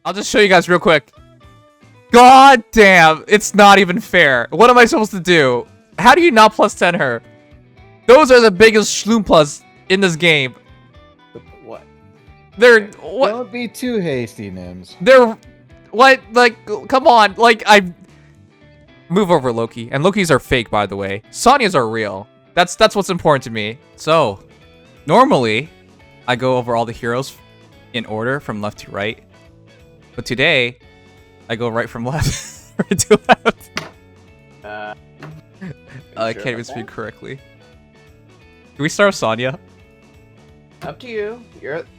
I'll just show you guys real quick. God damn, it's not even fair. What am I supposed to do? How do you not plus 10 her? Those are the biggest schloompas in this game. What? They're what? Don't be too hasty, Nims. They're what? Like, come on. Like, I move over Loki, and Lokis are fake, by the way. Sonias are real. That's what's important to me. So, normally, I go over all the heroes in order from left to right, but today, I go right from left, right to left. I can't even speak correctly. Can we start with Sonia? Up to you.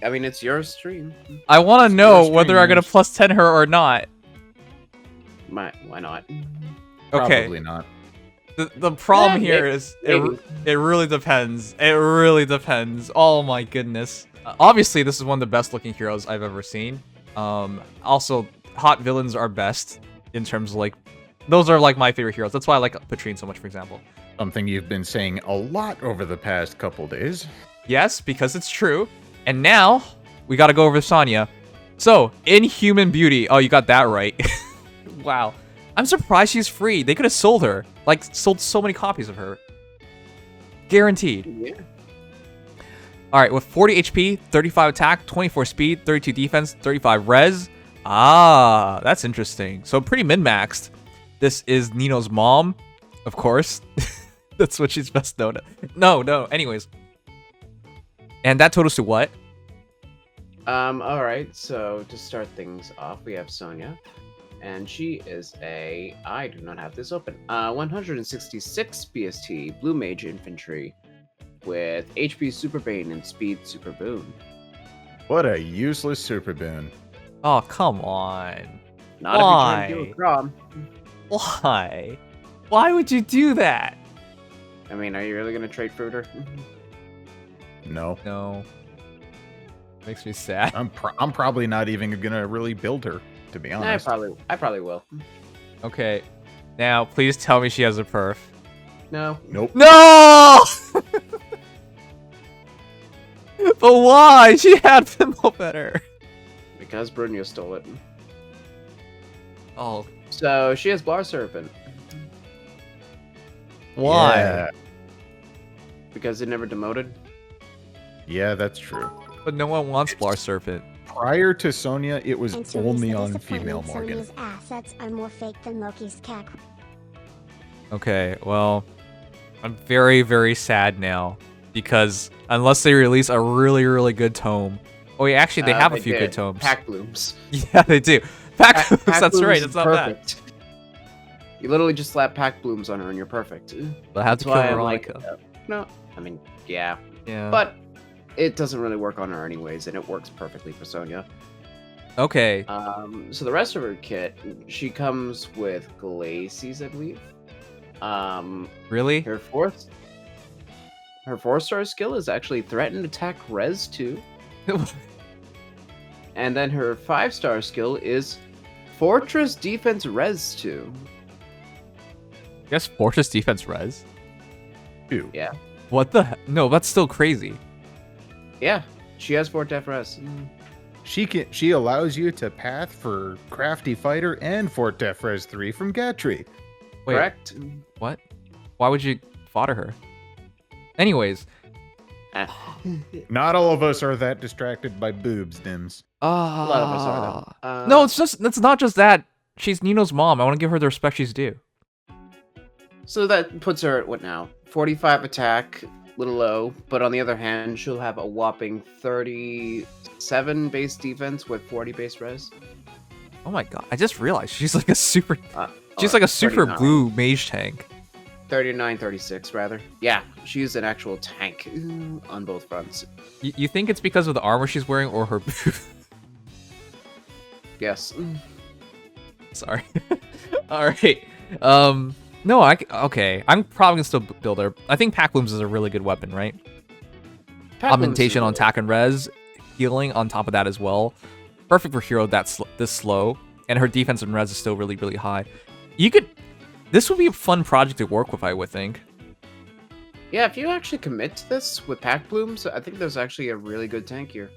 I mean, it's your stream. I want to know whether I'm gonna plus 10 her or not. Why not? Okay. Probably not. The problem here is it really depends. It really depends. Oh my goodness. Obviously, this is one of the best looking heroes I've ever seen. Also, hot villains are best in terms of like, those are like my favorite heroes. That's why I like Patrine so much, for example. Something you've been saying a lot over the past couple days. Yes, because it's true. And now, we gotta go over Sonia. So, Inhuman Beauty. Oh, you got that right. Wow. I'm surprised she's free. They could have sold her. Like, sold so many copies of her. Guaranteed. Yeah. Alright, with 40 HP, 35 attack, 24 speed, 32 defense, 35 res. Ah, that's interesting. So, pretty min-maxed. This is Nino's mom, of course. That's what she's best known at. No, anyways. And that totals to what? Alright, so to start things off, we have Sonia. And she is a... I do not have this open. 166 BST, Blue Mage Infantry, with HP Super Bane and Speed Super Boon. What a useless super boon. Oh, come on. Not if you're trying to do a Grom. Why? Why would you do that? I mean, are you really gonna trade Fruiter? No. No. Makes me sad. I'm probably not even gonna really build her, to be honest. I probably will. Okay. Now, please tell me she has a perf. No. Nope. No! But why? She had Pimple better. Because Bruno stole it. Oh. So she has Bar Serpent. Why? Yeah. Because it never demoted. Yeah, that's true. But no one wants Blar Serpent. Prior to Sonia, it was And to only Lisa's on disappointment, female Morgan. Sonia's assets are more fake than Loki's CAC. Okay, well, I'm very, very sad now. Because unless they release a really, really good tome. Oh, yeah, actually, they have a few good tomes. Pack Blooms. Yeah, they do. Pack Blooms, Pack that's Blooms right. is It's not perfect. You literally just slap Pack Blooms on her and you're perfect. bad. I have to That's kill why I'm like, Veronica. no, I mean, yeah. Yeah. But it doesn't really work on her anyways, and it works perfectly for Sonia. Okay. So the rest of her kit, she comes with Glacies, I believe. Really? Her 4-star skill is actually Threaten Attack Res 2. And then her 5-star skill is Fortress Defense Res 2. Guess Fortress Defense Res? Ew. Yeah. What the heck? No, that's still crazy. Yeah, she has 4 Def Res. She allows you to path for Crafty Fighter and Fort Def Res 3 from Gatry. Wait, Correct? what? Why would you fodder her? Anyways. Not all of us are that distracted by boobs, Dims. A lot of us are, though. No, it's not just that. She's Nino's mom. I want to give her the respect she's due. So that puts her at what now? 45 attack, little low. But on the other hand, she'll have a whopping 37 base defense with 40 base res. Oh my god! I just realized she's like a super. She's Or like a super 39. blue mage tank. 39, 36 rather. Yeah, she's an actual tank on both fronts. You think it's because of the armor she's wearing or her? Yes. Sorry. All right. No, okay. I'm probably gonna still build her. I think Pack Blooms is a really good weapon, right? Augmentation on attack and res, healing on top of that as well. Perfect for hero that's this slow, and her defense and res is still really, really high. This would be a fun project to work with, I would think. Yeah, if you actually commit to this with Pack Blooms, I think there's actually a really good tank here.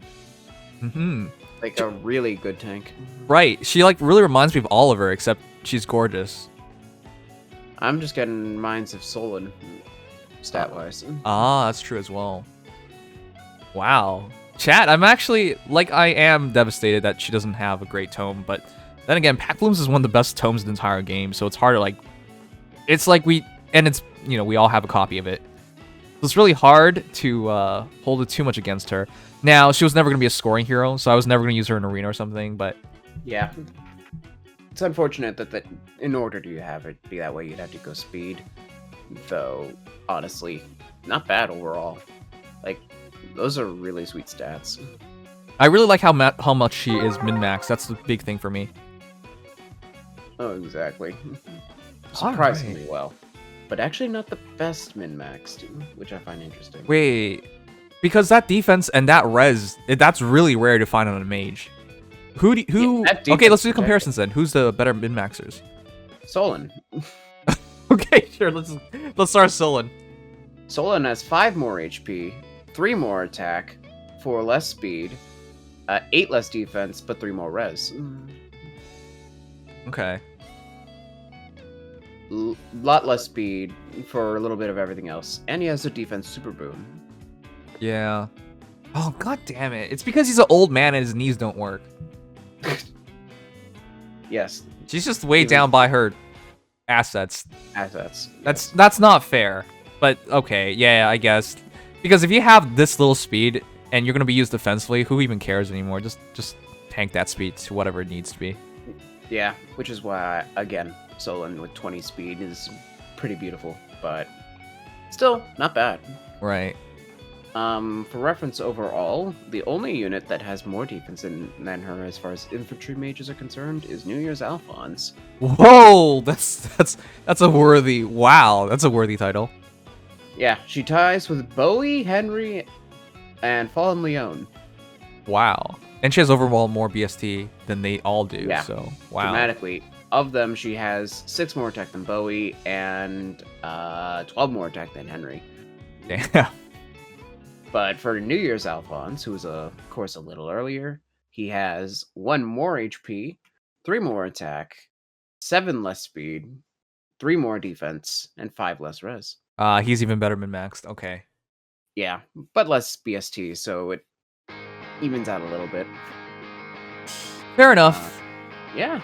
Mm-hmm. Like a really good tank. Right. She like really reminds me of Oliver, except she's gorgeous. I'm just getting minds of Solon, stat-wise. Ah, that's true as well. Wow. Chat, I'm actually, like, I am devastated that she doesn't have a great tome, but then again, Pack Blooms is one of the best tomes in the entire game, so it's hard to, like, it's like it's, you know, we all have a copy of it. So it's really hard to hold it too much against her. Now, she was never going to be a scoring hero, so I was never going to use her in arena or something, but... Yeah. It's unfortunate that in order to have it be that way, you'd have to go speed. Though, honestly, not bad overall. Like, those are really sweet stats. I really like how much she is min-max. That's the big thing for me. Oh, exactly. All Surprisingly right. well. But actually not the best min-maxed, which I find interesting. Wait, because that defense and that res, that's really rare to find on a mage. Who? Yeah, that Okay, let's do defense comparisons then. Who's the better min-maxers? Solon. Okay, sure. Let's start Solon. Solon has 5 more HP, 3 more attack, 4 less speed, 8 less defense, but 3 more res. Okay. Lot less speed for a little bit of everything else, and he has a defense super boon. Yeah. Oh god damn it! It's because he's an old man and his knees don't work. Yes, She's just way Even- down by her assets. assets. That's not fair. But okay, yeah, I guess. Because if you have this little speed and you're gonna be used defensively, who even cares anymore? Just tank that speed to whatever it needs to be. Yeah, which is why, again, Solon with 20 speed is pretty beautiful, but still not bad. Right. For reference overall, the only unit that has more defense than her as far as infantry mages are concerned is New Year's Alphonse. Whoa, that's a worthy That's a worthy title. Yeah, she ties with Bowie, Henry, and Fallen Leon. Wow. And she has overall more BST than they all do. Yeah. So wow. Dramatically. Of them, she has 6 more attack than Bowie and 12 more attack than Henry. Damn. But for New Year's Alphonse, who was, of course, a little earlier, he has 1 more HP, 3 more attack, 7 less speed, 3 more defense, and 5 less res. He's even better min-maxed. Okay. Yeah, but less BST, so it evens out a little bit. Fair enough. Yeah.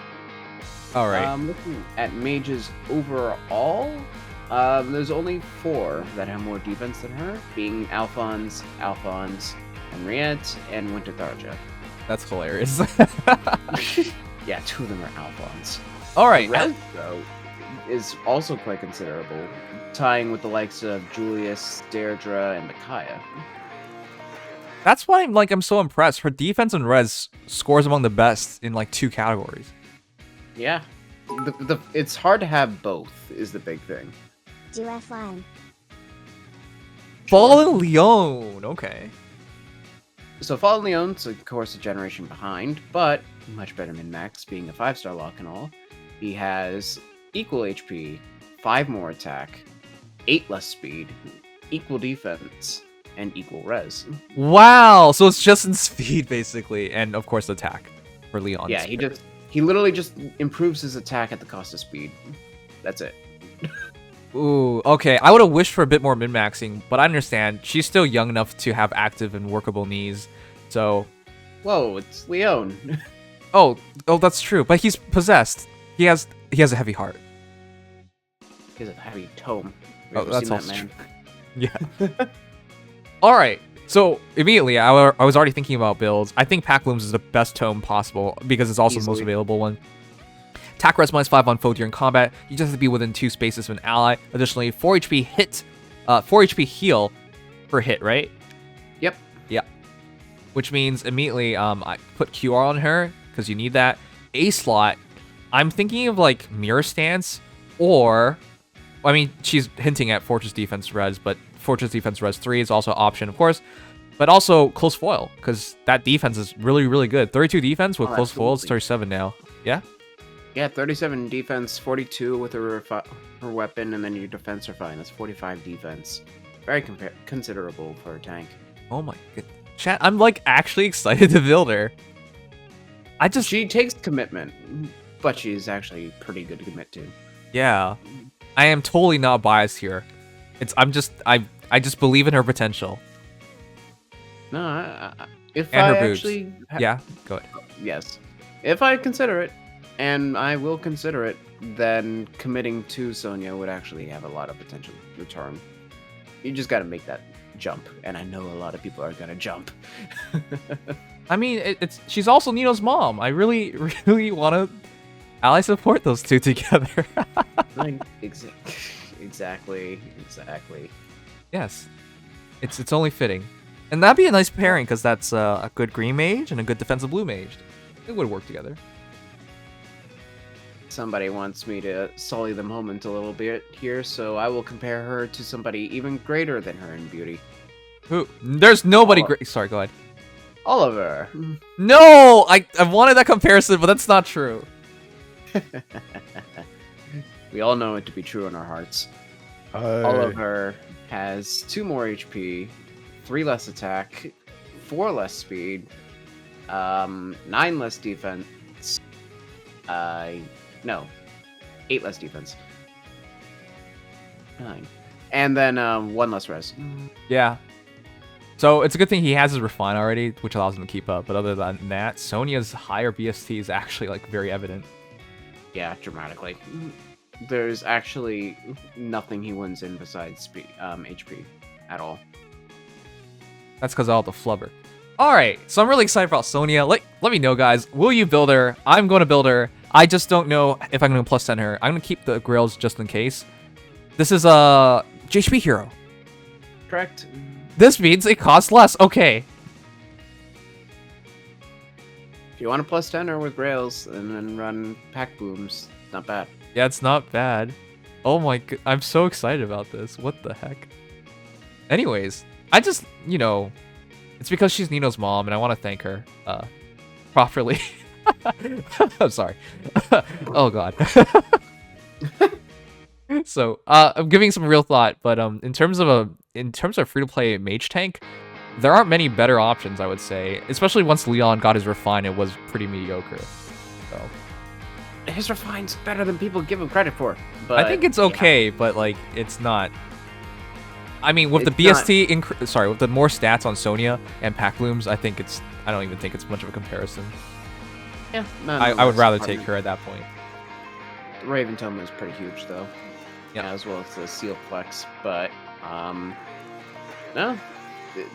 All right. Looking at mages overall, there's only 4 that have more defense than her, being Alphonse, Henriette, and Winter Tharja. That's hilarious. Yeah, 2 of them are Alphonse. All right. Res, though, is also quite considerable, tying with the likes of Julius, Deirdre, and Micaiah. That's why I'm so impressed. Her defense and res scores among the best in like 2 categories. Yeah. It's hard to have both, is the big thing. Do F line. Fallen Leon. Okay. So Fallen Leon's, of course, a generation behind, but much better min-max, being a 5-star lock and all. He has equal HP, 5 more attack, 8 less speed, equal defense, and equal res. Wow. So it's just in speed basically, and of course attack for Leon. Yeah, he literally just improves his attack at the cost of speed. That's it. Ooh, okay. I would have wished for a bit more min-maxing, but I understand. She's still young enough to have active and workable knees. So, Whoa, it's Leon. oh, that's true. But he's possessed. He has a heavy heart. He has a heavy tome. Have you Oh, ever that's seen also that, true. man? Yeah. All right. So immediately, I was already thinking about builds. I think Pack Blooms is the best tome possible because it's also the most Easily. available one. Attack res -5 on foe during combat. You just have to be within 2 spaces of an ally. Additionally, 4 HP hit, 4 HP heal per hit, right? Yep. Yeah. Which means immediately, I put QR on her because you need that. A slot. I'm thinking of like Mirror Stance, or I mean, she's hinting at Fortress Defense res, but Fortress Defense res 3 is also an option, of course. But also Close Foil, because that defense is really, really good. 32 defense with Close Foil is absolutely. 37 now. Yeah? Yeah, 37 defense, 42 with her weapon, and then your defense are fine. That's 45 defense. Very considerable for a tank. Oh my good. Chat, I'm like actually excited to build her. She takes commitment, but she's actually pretty good to commit to. Yeah, I am totally not biased here. I just believe in her potential. No, if And her I boobs. actually, Yeah, go ahead. yes, if I consider it, and I will consider it, then committing to Sonia would actually have a lot of potential return. You just got to make that jump, and I know a lot of people are gonna jump. I mean, she's also Nino's mom. I really, really want to ally support those two together. Like, exactly. Yes, it's only fitting, and that'd be a nice pairing because that's a good green mage and a good defensive blue mage. It would work together. Somebody wants me to sully them moment a little bit here, so I will compare her to somebody even greater than her in beauty. Who? There's nobody great. Sorry, go ahead. Oliver. No, I wanted that comparison, but that's not true. We all know it to be true in our hearts. Oliver has 2 more HP, 3 less attack, 4 less speed, 9 less defense. No, 8 less defense. 9. And then 1 less res. Yeah. So it's a good thing he has his refine already, which allows him to keep up. But other than that, Sonia's higher BST is actually like very evident. Yeah, dramatically. There's actually nothing he wins in besides speed, HP at all. That's because of all the flubber. Alright, so I'm really excited about Sonia. Let me know, guys. Will you build her? I'm going to build her. I just don't know if I'm going to plus 10 her. I'm going to keep the grails just in case. This is a JHP hero. Correct. This means it costs less. Okay. If you want to plus 10 her with rails and then run pack booms, not bad. Yeah, it's not bad. Oh my god, I'm so excited about this. What the heck? Anyways, I just, it's because she's Nino's mom and I want to thank her properly. I'm sorry. Oh god. So, I'm giving some real thought, but in terms of free-to-play mage tank, there aren't many better options, I would say. Especially once Leon got his refine, it was pretty mediocre. So his refine's better than people give him credit for. But I think it's okay, but like it's not. I mean, with the BST, with the more stats on Sonia and pack blooms, I don't even think it's much of a comparison. Yeah, I would rather take her at that point. Raven Tome is pretty huge though. Yeah, as well as the Seal Flex, but no,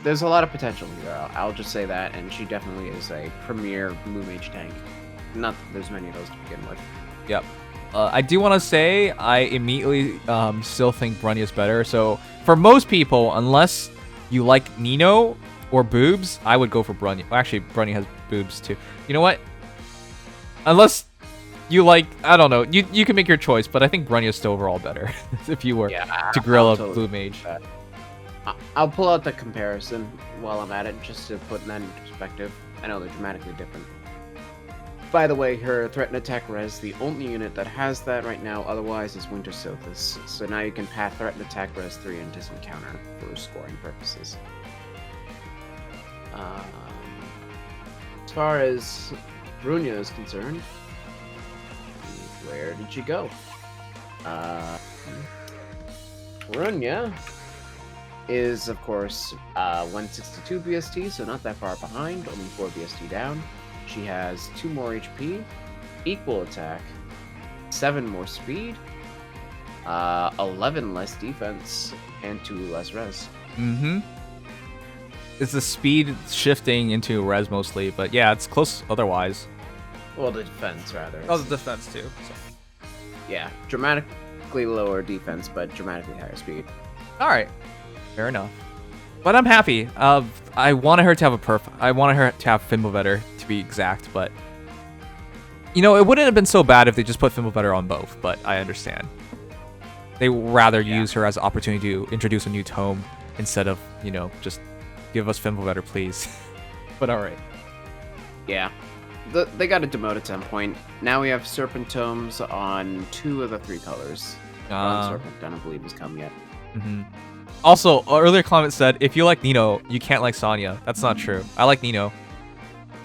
there's a lot of potential here. I'll just say that, and she definitely is a premier blue mage tank. Not that there's many of those to begin with. Yep. I do want to say I immediately still think Brunya's better. So for most people, unless you like Nino or boobs, I would go for Brunya. Well, actually, Brunya has boobs too. You know what? Unless you like, I don't know, you can make your choice, but I think Brunya's still overall better if you were to grill a blue mage. I'll pull out the comparison while I'm at it, just to put that in perspective. I know they're dramatically different. By the way, her threat and attack res, the only unit that has that right now, otherwise is Winter Sothis. So now you can path threat and attack res 3 and disencounter for scoring purposes. As far as Brunya is concerned, where did she go? Brunya is, of course, 162 BST, so not that far behind, only 4 BST down. She has 2 more HP, equal attack, 7 more speed, 11 less defense, and 2 less res. Mm-hmm. It's the speed shifting into res mostly, but yeah, it's close otherwise. Well, the defense, rather. Oh, the defense too. So. Yeah, dramatically lower defense, but dramatically higher speed. All right, fair enough. But I'm happy. I wanted her to have a perf. I wanted her to have Fimbulvetter, to be exact, but it wouldn't have been so bad if they just put Fimbulvetter on both, but I understand. They rather use her as an opportunity to introduce a new tome instead of, just give us Fimbulvetter, please. But all right. Yeah. They got to demote at some point. Now we have Serpent Tomes on 2 of the 3 colors. Serpent, I don't believe has come yet. Mm-hmm. Also, earlier comment said, if you like Nino, you can't like Sonya. That's not true. I like Nino.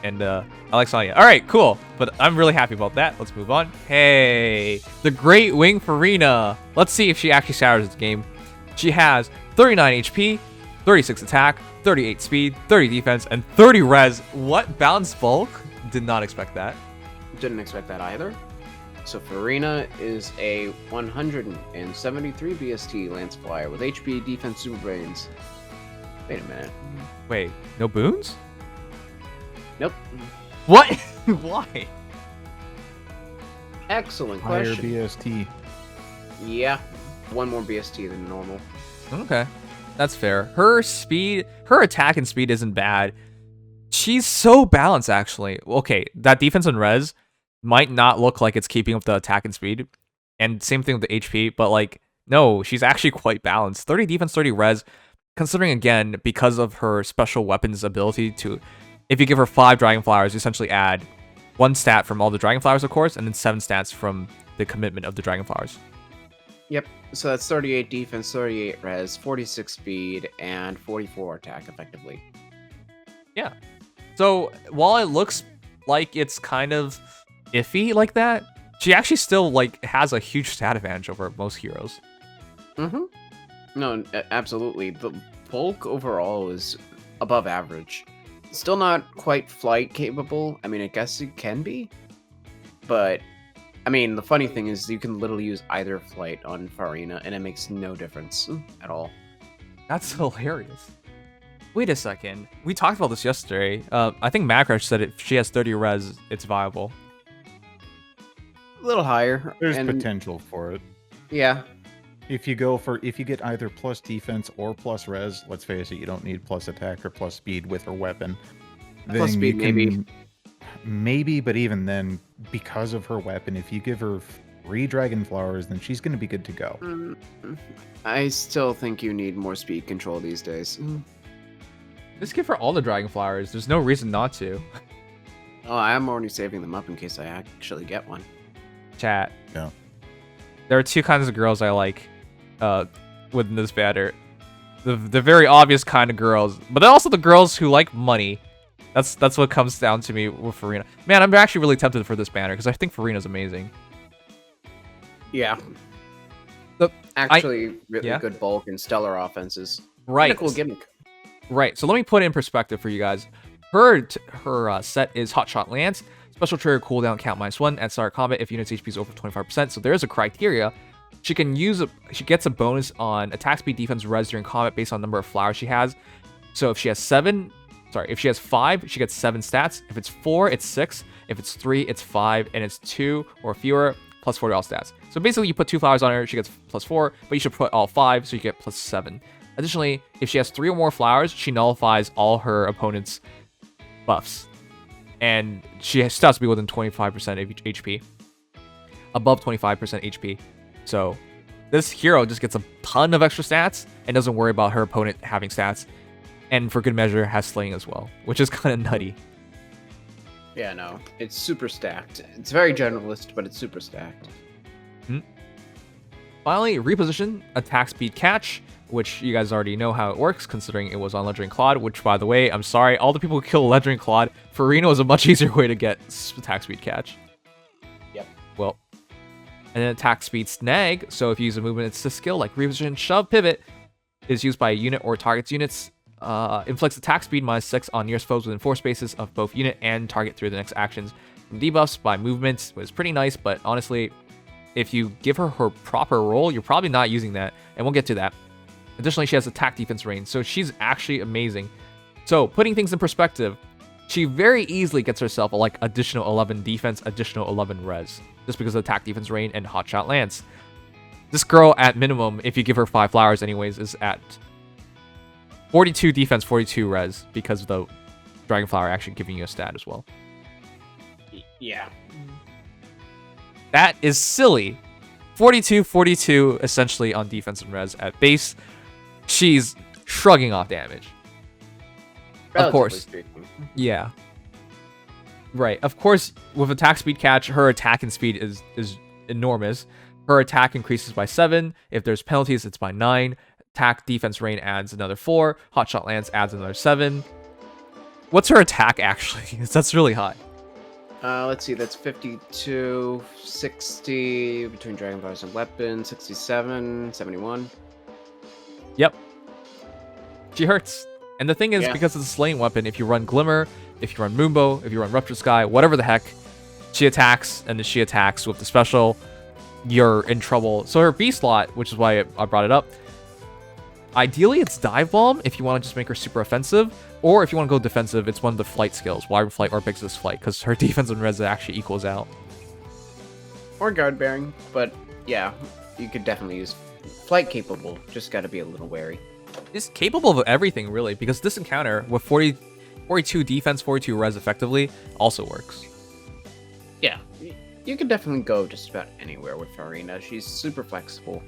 And I like Sonya. Alright, cool. But I'm really happy about that. Let's move on. Hey, the Great Wing Farina. Let's see if she actually shatters this game. She has 39 HP, 36 attack, 38 speed, 30 defense, and 30 res. What? Balanced bulk? Did not expect that. Didn't expect that either. So Farina is a 173 BST Lance Flyer with HP, defense, super brains. Wait a minute. Wait, no boons? Nope. What? Why? Excellent Higher question. BST. Yeah, one more BST than normal. Okay, that's fair. Her speed, her attack and speed isn't bad. She's so balanced, actually. Okay, that defense and res might not look like it's keeping up the attack and speed, and same thing with the HP, but like, no, she's actually quite balanced. 30 defense, 30 res, considering again, because of her special weapons ability to, if you give her 5 Dragon Flowers, you essentially add 1 stat from all the Dragon Flowers, of course, and then 7 stats from the commitment of the Dragon Flowers. Yep, so that's 38 defense, 38 res, 46 speed, and 44 attack, effectively. Yeah. So, while it looks like it's kind of iffy like that, she actually still like has a huge stat advantage over most heroes. Mm-hmm. No, absolutely. The bulk overall is above average. Still not quite flight capable. I mean, I guess it can be. But, I mean, the funny thing is you can literally use either flight on Farina, and it makes no difference at all. That's hilarious. Wait a second. We talked about this yesterday. I think MadCrash said if she has 30 res, it's viable. A little higher. There's and, potential for it. Yeah. If you get either plus defense or plus res, let's face it, you don't need plus attack or plus speed with her weapon. Plus Then speed, you can, maybe, but even then, because of her weapon, if you give her 3 Dragon Flowers, then she's going to be good to go. I still think you need more speed control these days. Just give her all the Dragon Flowers. There's no reason not to. Oh, I'm already saving them up in case I actually get one. Chat. Yeah. There are 2 kinds of girls I like within this banner. The very obvious kind of girls, but then also the girls who like money. That's what comes down to me with Farina. Man, I'm actually really tempted for this banner because I think Farina's amazing. Yeah. The- Actually, really yeah? good bulk and stellar offenses. Right. Kinda cool gimmick. Right. So let me put it in perspective for you guys. Her set is Hotshot Lance. Special trigger cooldown count -1 at start combat if unit's HP is over 25%. So there is a criteria. She gets a bonus on attack speed, defense, res during combat based on number of flowers she has. So if she has 5, she gets 7 stats. If it's 4, it's 6. If it's 3, it's 5, and it's 2 or fewer, plus 40 all stats. So basically, you put 2 flowers on her, she gets plus 4, but you should put all 5, so you get plus 7. Additionally, if she has 3 or more flowers, she nullifies all her opponent's buffs. And she still has to be within 25% of HP. Above 25% HP. So this hero just gets a ton of extra stats and doesn't worry about her opponent having stats. And for good measure, has slaying as well, which is kind of nutty. Yeah, no. It's super stacked. It's very generalist, but it's super stacked. Finally, reposition, attack speed catch, which you guys already know how it works, considering it was on Legendary Claude, which, by the way, I'm sorry, all the people who kill Legendary Claude, Farina was a much easier way to get attack speed catch. Yep. Well, and then attack speed snag, so if you use a movement assist skill like reposition, shove, pivot, is used by a unit or target's units, inflicts attack speed -6 on nearest foes within 4 spaces of both unit and target through the next actions. From debuffs by movements was pretty nice, but honestly, if you give her her proper role, you're probably not using that, and we'll get to that. Additionally, she has attack defense range, so she's actually amazing. So, putting things in perspective, she very easily gets herself a like additional 11 defense, additional 11 res, just because of attack defense range and hotshot lance. This girl, at minimum, if you give her 5 flowers anyways, is at 42 defense, 42 res, because of the Dragon Flower actually giving you a stat as well. Yeah. That is silly. 42 essentially on defense and res at base. She's shrugging off damage. Of course. Speaking. Yeah. Right. Of course, with attack speed catch, her attack and speed is enormous. Her attack increases by 7. If there's penalties, it's by 9. Attack, defense, range adds another 4. Hotshot Lance adds another 7. What's her attack, actually? That's really high. Let's see, that's 52, 60, between Dragon Bars and Weapons, 67, 71. Yep. She hurts. And the thing is, Yeah. because it's a slaying weapon, if you run Glimmer, if you run Moonbow, if you run Rupture Sky, whatever the heck, she attacks, and then she attacks with the special, you're in trouble. So her B slot, which is why I brought it up, ideally it's Dive Bomb if you want to just make her super offensive, or if you want to go defensive, it's one of the flight skills, Wyvern Flight or Bix's Flight, because her defense and res actually equals out. Or Guard Bearing, but yeah, you could definitely use Flight capable, just gotta be a little wary. Is capable of everything, really, because this encounter with 42 defense, 42 res effectively also works. Yeah, you could definitely go just about anywhere with Farina. She's super flexible.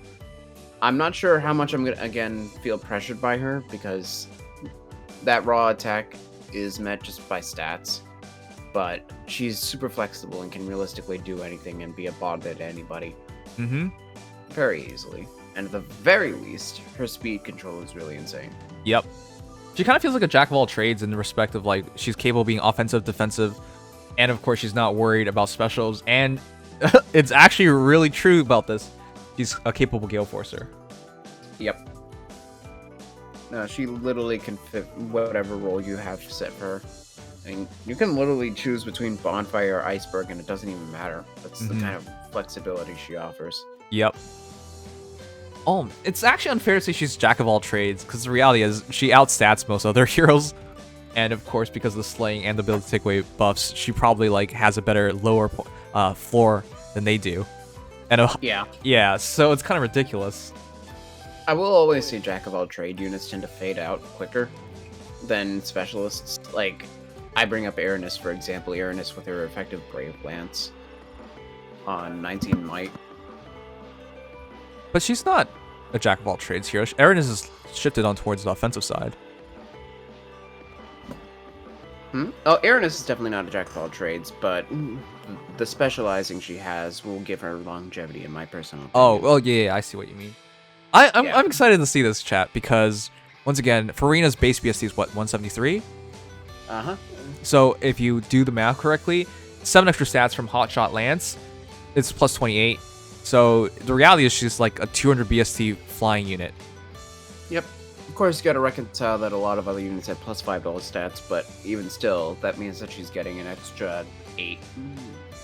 I'm not sure how much I'm gonna, again, feel pressured by her, because that raw attack is met just by stats. But she's super flexible and can realistically do anything and be a bother to anybody. Mm-hmm. Very easily. And at the very least, her speed control is really insane. Yep. She kind of feels like a jack of all trades in the respect of, like, she's capable of being offensive, defensive, and of course she's not worried about specials. And it's actually really true about this. She's a capable Gale Forcer. Yep. No, she literally can fit whatever role you have set for her. And you can literally choose between Bonfire or Iceberg, and it doesn't even matter. That's the kind of flexibility she offers. Yep. Oh, it's actually unfair to say she's jack of all trades, because the reality is she outstats most other heroes. And of course, because of the slaying and the ability to take away buffs, she probably like has a better lower floor than they do. And yeah, so it's kind of ridiculous. I will always say jack of all trade units tend to fade out quicker than specialists. Like, I bring up Aranis, for example. Aranis with her effective Brave Lance on 19 Might. But she's not a jack of all trades here. Aranis is shifted on towards the offensive side. Oh, Aranis is definitely not a jack of all trades, but the specializing she has will give her longevity, in my personal opinion. Oh, well, yeah, I see what you mean. I'm excited to see this, chat, because, once again, Farina's base BST is what, 173? Uh-huh. So if you do the math correctly, 7 extra stats from Hotshot Lance, it's plus 28. So the reality is she's like a 200 BST flying unit. Yep. Of course, you gotta reconcile that a lot of other units have plus $5 stats, but even still, that means that she's getting an extra 8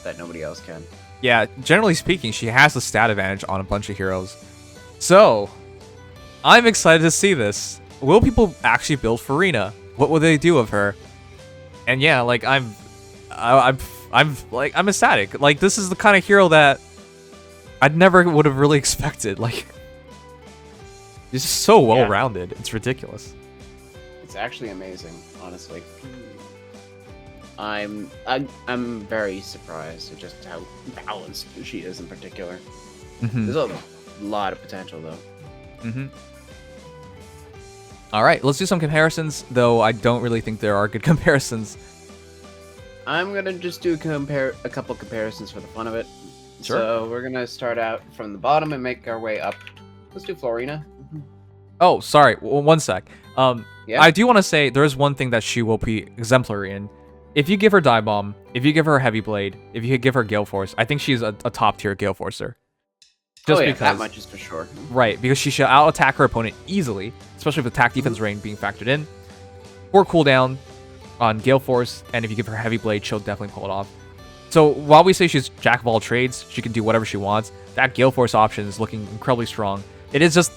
that nobody else can. Yeah, generally speaking, she has the stat advantage on a bunch of heroes. So, I'm excited to see this. Will people actually build Farina? What will they do of her? And yeah, like I'm ecstatic. Like, this is the kind of hero that I'd never would have really expected. Like, it's just so well-rounded. It's ridiculous. It's actually amazing, honestly. I'm very surprised at just how balanced she is in particular. There's a lot of potential, though. All right, let's do some comparisons, though I don't really think there are good comparisons. I'm gonna just do a couple comparisons for the fun of it. Sure. So we're gonna start out from the bottom and make our way up. Let's do Farina. Oh, sorry. One sec. Yeah. I do want to say there is one thing that she will be exemplary in. If you give her Dive Bomb, if you give her Heavy Blade, if you give her Gale Force, I think she's a top-tier Gale Forcer. Just because, that much is for sure. Right, because she should out-attack her opponent easily, especially with attack defense range being factored in. 4 cooldown on Gale Force, and if you give her Heavy Blade, she'll definitely pull it off. So while we say she's jack of all trades, she can do whatever she wants, that Gale Force option is looking incredibly strong. It is just...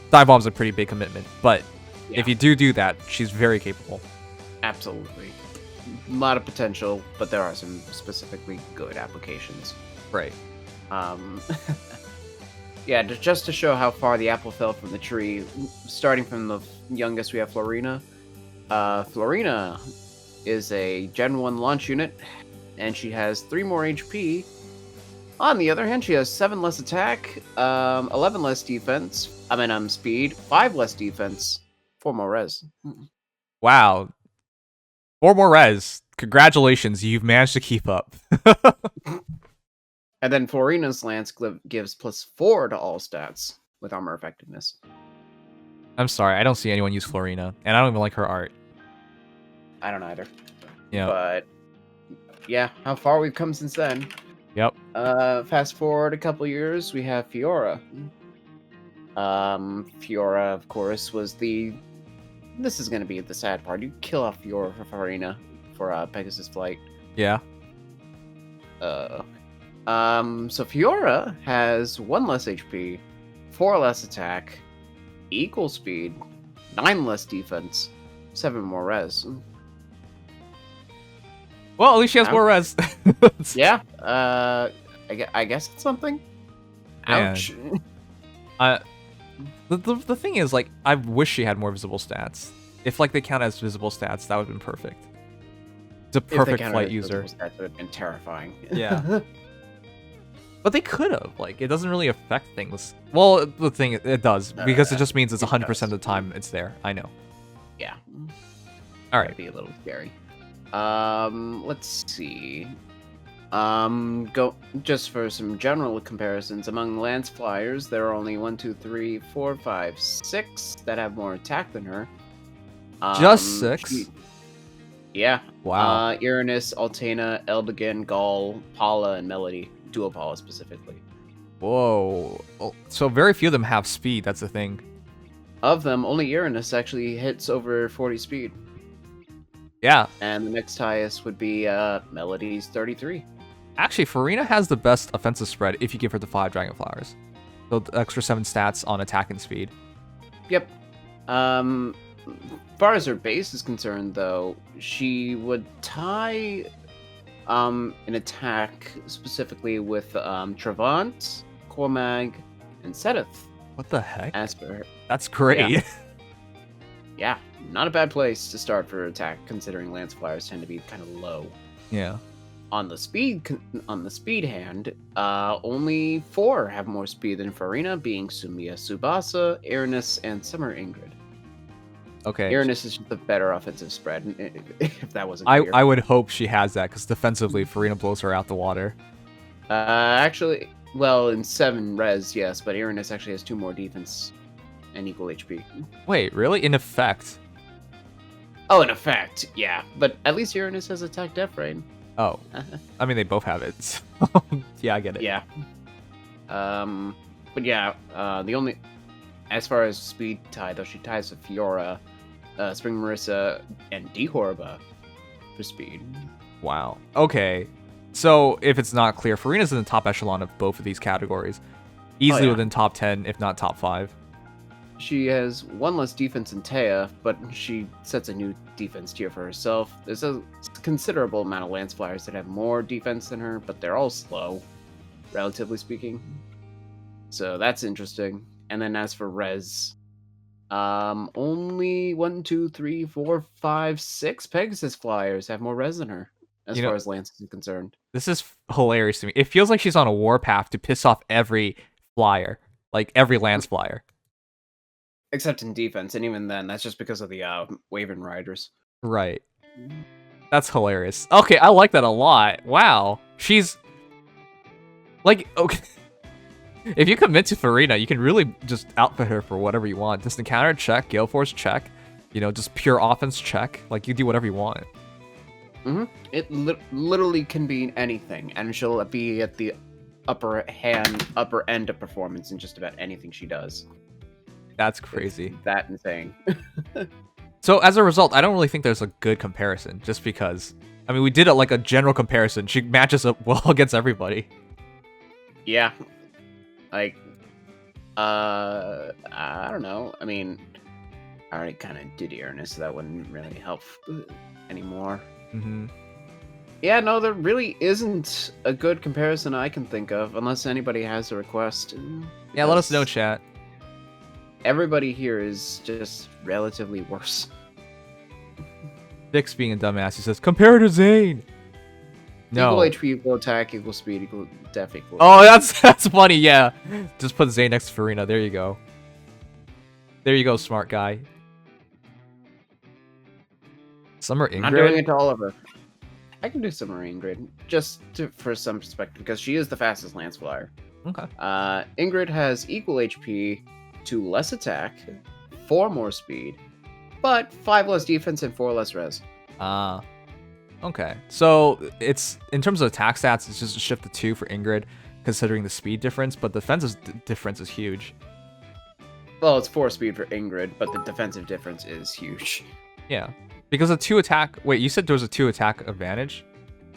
Dive Bomb's a pretty big commitment, but if you do that, she's very capable. Absolutely. A lot of potential, but there are some specifically good applications. Right. Yeah, just to show how far the apple fell from the tree, starting from the youngest, we have Farina. Farina is a Gen 1 launch unit, and she has 3 more HP. On the other hand, she has 7 less attack, 11 less defense, speed, 5 less defense, 4 more res. Wow. 4 more res. Congratulations, you've managed to keep up. And then Farina's Lance gives plus 4 to all stats with armor effectiveness. I'm sorry, I don't see anyone use Farina, and I don't even like her art. I don't either. Yeah. But yeah, how far we've come since then. Yep. Fast forward a couple years, we have Fiora. Fiora, of course, was the. This is gonna be the sad part. You kill off Fiora for Farina for Pegasus Flight. Yeah. So Fiora has 1 less HP, 4 less attack, equal speed, 9 less defense, 7 more res. Well, at least she has more res. Yeah. I guess it's something. Man. Ouch. The thing is, like, I wish she had more visible stats. If, like, they count as visible stats, that would have been perfect. It's a perfect flight user. That would have been terrifying. Yeah. But they could have. Like, it doesn't really affect things. Well, the thing, it does. Because it just means it's 100% of the time it's there. I know. Yeah. Alright. That'd be a little scary. Let's see. Go just for some general comparisons. Among Lance Flyers, there are only 1, 2, 3, 4, 5, 6 that have more attack than her. Just 6? Yeah. Wow. Irenis, Altena, Eldigan, Gaul, Paula, and Melody. Dual Paula specifically. Whoa. Oh, so very few of them have speed, that's the thing. Of them, only Irenis actually hits over 40 speed. Yeah. And the next highest would be Melody's 33. Actually, Farina has the best offensive spread if you give her the 5 Dragon Flowers. So the extra 7 stats on attack and speed. Yep. As far as her base is concerned, though, she would tie an attack specifically with Travant, Cormag, and Seteth. What the heck? As for her. That's great. Yeah. Yeah, not a bad place to start for attack, considering Lance Flyers tend to be kind of low. Yeah. On the speed hand, only 4 have more speed than Farina, being Sumiya Tsubasa, Irenis, and Summer Ingrid. Okay. Irenis is the better offensive spread, if that wasn't clear. I would hope she has that, because defensively, Farina blows her out the water. Actually, well, in 7 res, yes, but Irenis actually has 2 more defense and equal HP. Wait, really? In effect? Oh, in effect, yeah. But at least Irenis has attack def rain. Oh. I mean, they both have it. So yeah, I get it. Yeah. But yeah, the only... As far as speed tie, though, she ties with Fiora, Spring Marissa, and Dehorba for speed. Wow. Okay. So, if it's not clear, Farina's in the top echelon of both of these categories. Easily within top 10, if not top 5. She has 1 less defense than Taya, but she sets a new defense tier for herself. There's a considerable amount of Lance Flyers that have more defense than her, but they're all slow, relatively speaking. So that's interesting. And then as for res, only 1, 2, 3, 4, 5, 6 Pegasus Flyers have more res than her, as far as Lance is concerned. This is hilarious to me. It feels like she's on a warpath to piss off every flyer, like every Lance Flyer. Except in defense, and even then, that's just because of the Waven Riders. Right. That's hilarious. Okay, I like that a lot. Wow. She's... Like, okay... If you commit to Farina, you can really just outfit her for whatever you want. Just encounter check, Gale Force check, you know, just pure offense check. Like, you do whatever you want. Mm-hmm. It literally can be anything, and she'll be at the upper end of performance in just about anything she does. That's crazy. It's that insane. So, as a result, I don't really think there's a good comparison, just because... I mean, we did like a general comparison. She matches up well against everybody. Yeah. Like, I don't know. I mean, I already kind of did Irenis, so that wouldn't really help anymore. Mm-hmm. Yeah, no, there really isn't a good comparison I can think of, unless anybody has a request. Yeah, let us know, chat. Everybody here is just relatively worse. Vix being a dumbass, he says, compare to Zane! No. Equal HP, equal attack, equal speed, equal def, equal... Oh, that's funny, yeah. Just put Zane next to Farina. There you go. There you go, smart guy. Summer Ingrid? I'm not doing it to all of her. I can do Summer Ingrid, for some perspective, because she is the fastest Lance Flyer. Okay. Ingrid has equal HP, 2 less attack, 4 more speed, but 5 less defense and 4 less res. Okay. So it's in terms of attack stats, it's just a shift to 2 for Ingrid, considering the speed difference, but the defensive difference is huge. Well, it's 4 speed for Ingrid, but the defensive difference is huge. Yeah. Because a 2 attack. Wait, you said there was a 2 attack advantage?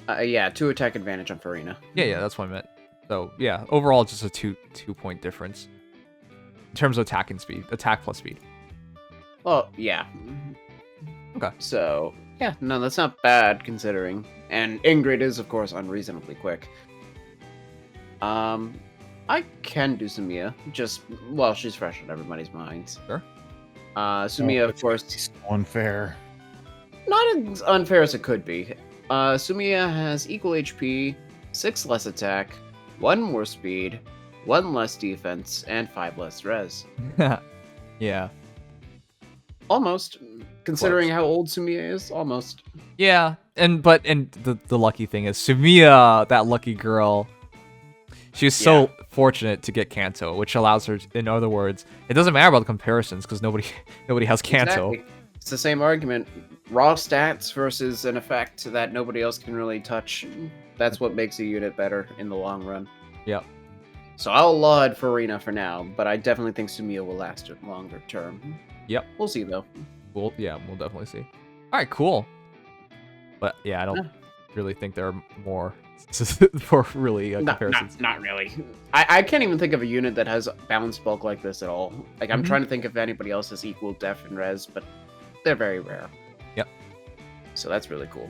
Yeah, 2 attack advantage on Farina. Yeah, that's what I meant. So yeah, overall it's just a 2-point difference in terms of attack and speed, attack plus speed. Well, yeah. Okay. So yeah, no, that's not bad considering. And Ingrid is, of course, unreasonably quick. I can do Sonia, just well, she's fresh on everybody's minds. Sure. Sonia, of course, It's unfair. not as unfair as it could be. Sonia has equal HP, 6 less attack, 1 more speed, 1 less defense, and 5 less res. Yeah. Almost. Considering how old Sonia is, almost. Yeah, and the lucky thing is Sumia, that lucky girl, she was so fortunate to get Kanto, which allows her, in other words, it doesn't matter about the comparisons because nobody has Kanto. Exactly. It's the same argument. Raw stats versus an effect that nobody else can really touch. That's what makes a unit better in the long run. Yep. So I'll laud Farina for now, but I definitely think Sonia will last longer term. Yep. We'll see though. We'll definitely see. All right, cool. But yeah, I don't really think there are more for really comparisons. Not really. I can't even think of a unit that has balanced bulk like this at all. Like I'm trying to think if anybody else has equal def and res, but they're very rare. Yep. So that's really cool.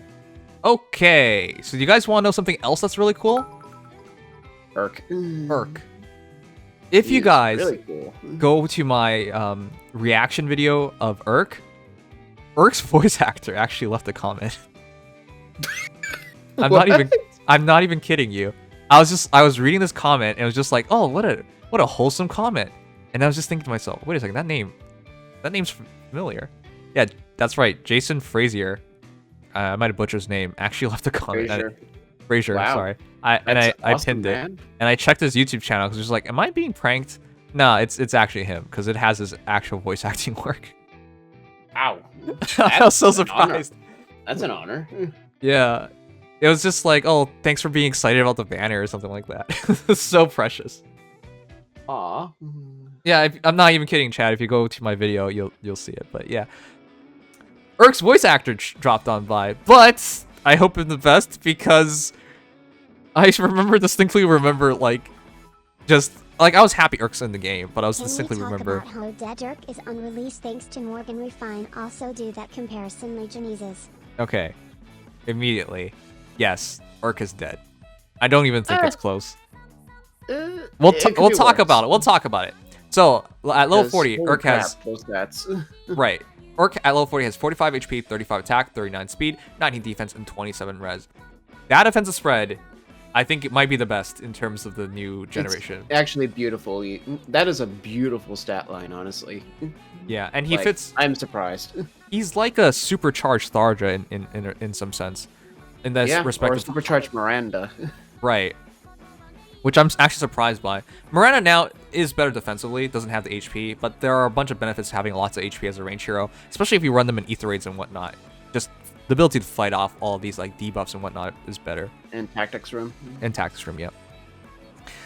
Okay, so do you guys want to know something else that's really cool? Urk. If He you is guys really cool. go to my reaction video of Urk's voice actor actually left a comment. I'm not even kidding you. I was reading this comment and it was just like, oh, what a wholesome comment. And I was just thinking to myself, wait a second, that name's familiar. Yeah, that's right. Jason Frazier. I might have butchered his name. Actually left a comment. Frazier. Wow. Sorry. I Awesome, pinned it, man. and I checked his YouTube channel because it's like, am I being pranked? Nah, it's actually him because it has his actual voice acting work. Wow. I was so That's an honor. surprised. That's an honor. Yeah, it was just like, oh, thanks for being excited about the banner or something like that. It's so precious. Aw. Yeah, I'm not even kidding, Chad. If you go to my video, you'll see it. But yeah, Urk's voice actor dropped on by, but I hope him the best because I distinctly remember like just like I was happy Urk's in the game, but I was distinctly remember. About how Dead Urk is unreleased thanks to Morgan Refine. Also do that comparison Legionese. Okay, immediately, yes, Urk is dead. I don't even think it's close. We'll talk about it. We'll talk about it. So at level 40, Urk has those stats. right. Urk at level 40 has 45 HP, 35 attack, 39 speed, 19 defense, and 27 res. That offensive spread, I think it might be the best in terms of the new generation. It's actually beautiful. That is a beautiful stat line, honestly. Yeah, and he fits. I'm surprised. He's like a supercharged Tharja in some sense. In this respect, or supercharged Miranda. Right. Which I'm actually surprised by. Miranda now is better defensively, doesn't have the HP, but there are a bunch of benefits to having lots of HP as a range hero, especially if you run them in ether raids and whatnot. Just the ability to fight off all of these like debuffs and whatnot is better. And Tactics Room. And Tactics Room, yeah.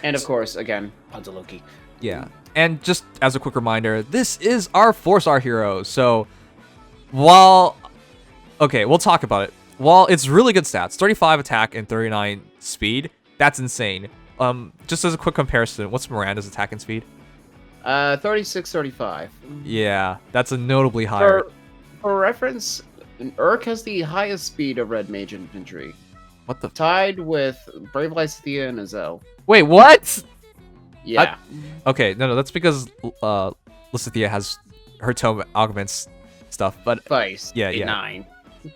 And of course, again, Loki. Yeah. And just as a quick reminder, this is our 4-star hero. So while we'll talk about it. While it's really good stats, 35 attack and 39 speed, that's insane. Just as a quick comparison, what's Miranda's attack and speed? 36, 35. Yeah, that's a notably higher. For reference, Urk has the highest speed of Red Mage Infantry. What the? Tied with Brave Lysithea and Azel. Wait, what? Yeah. Okay, no, that's because Lysithea has her tome augments stuff, but Vice, yeah. 9.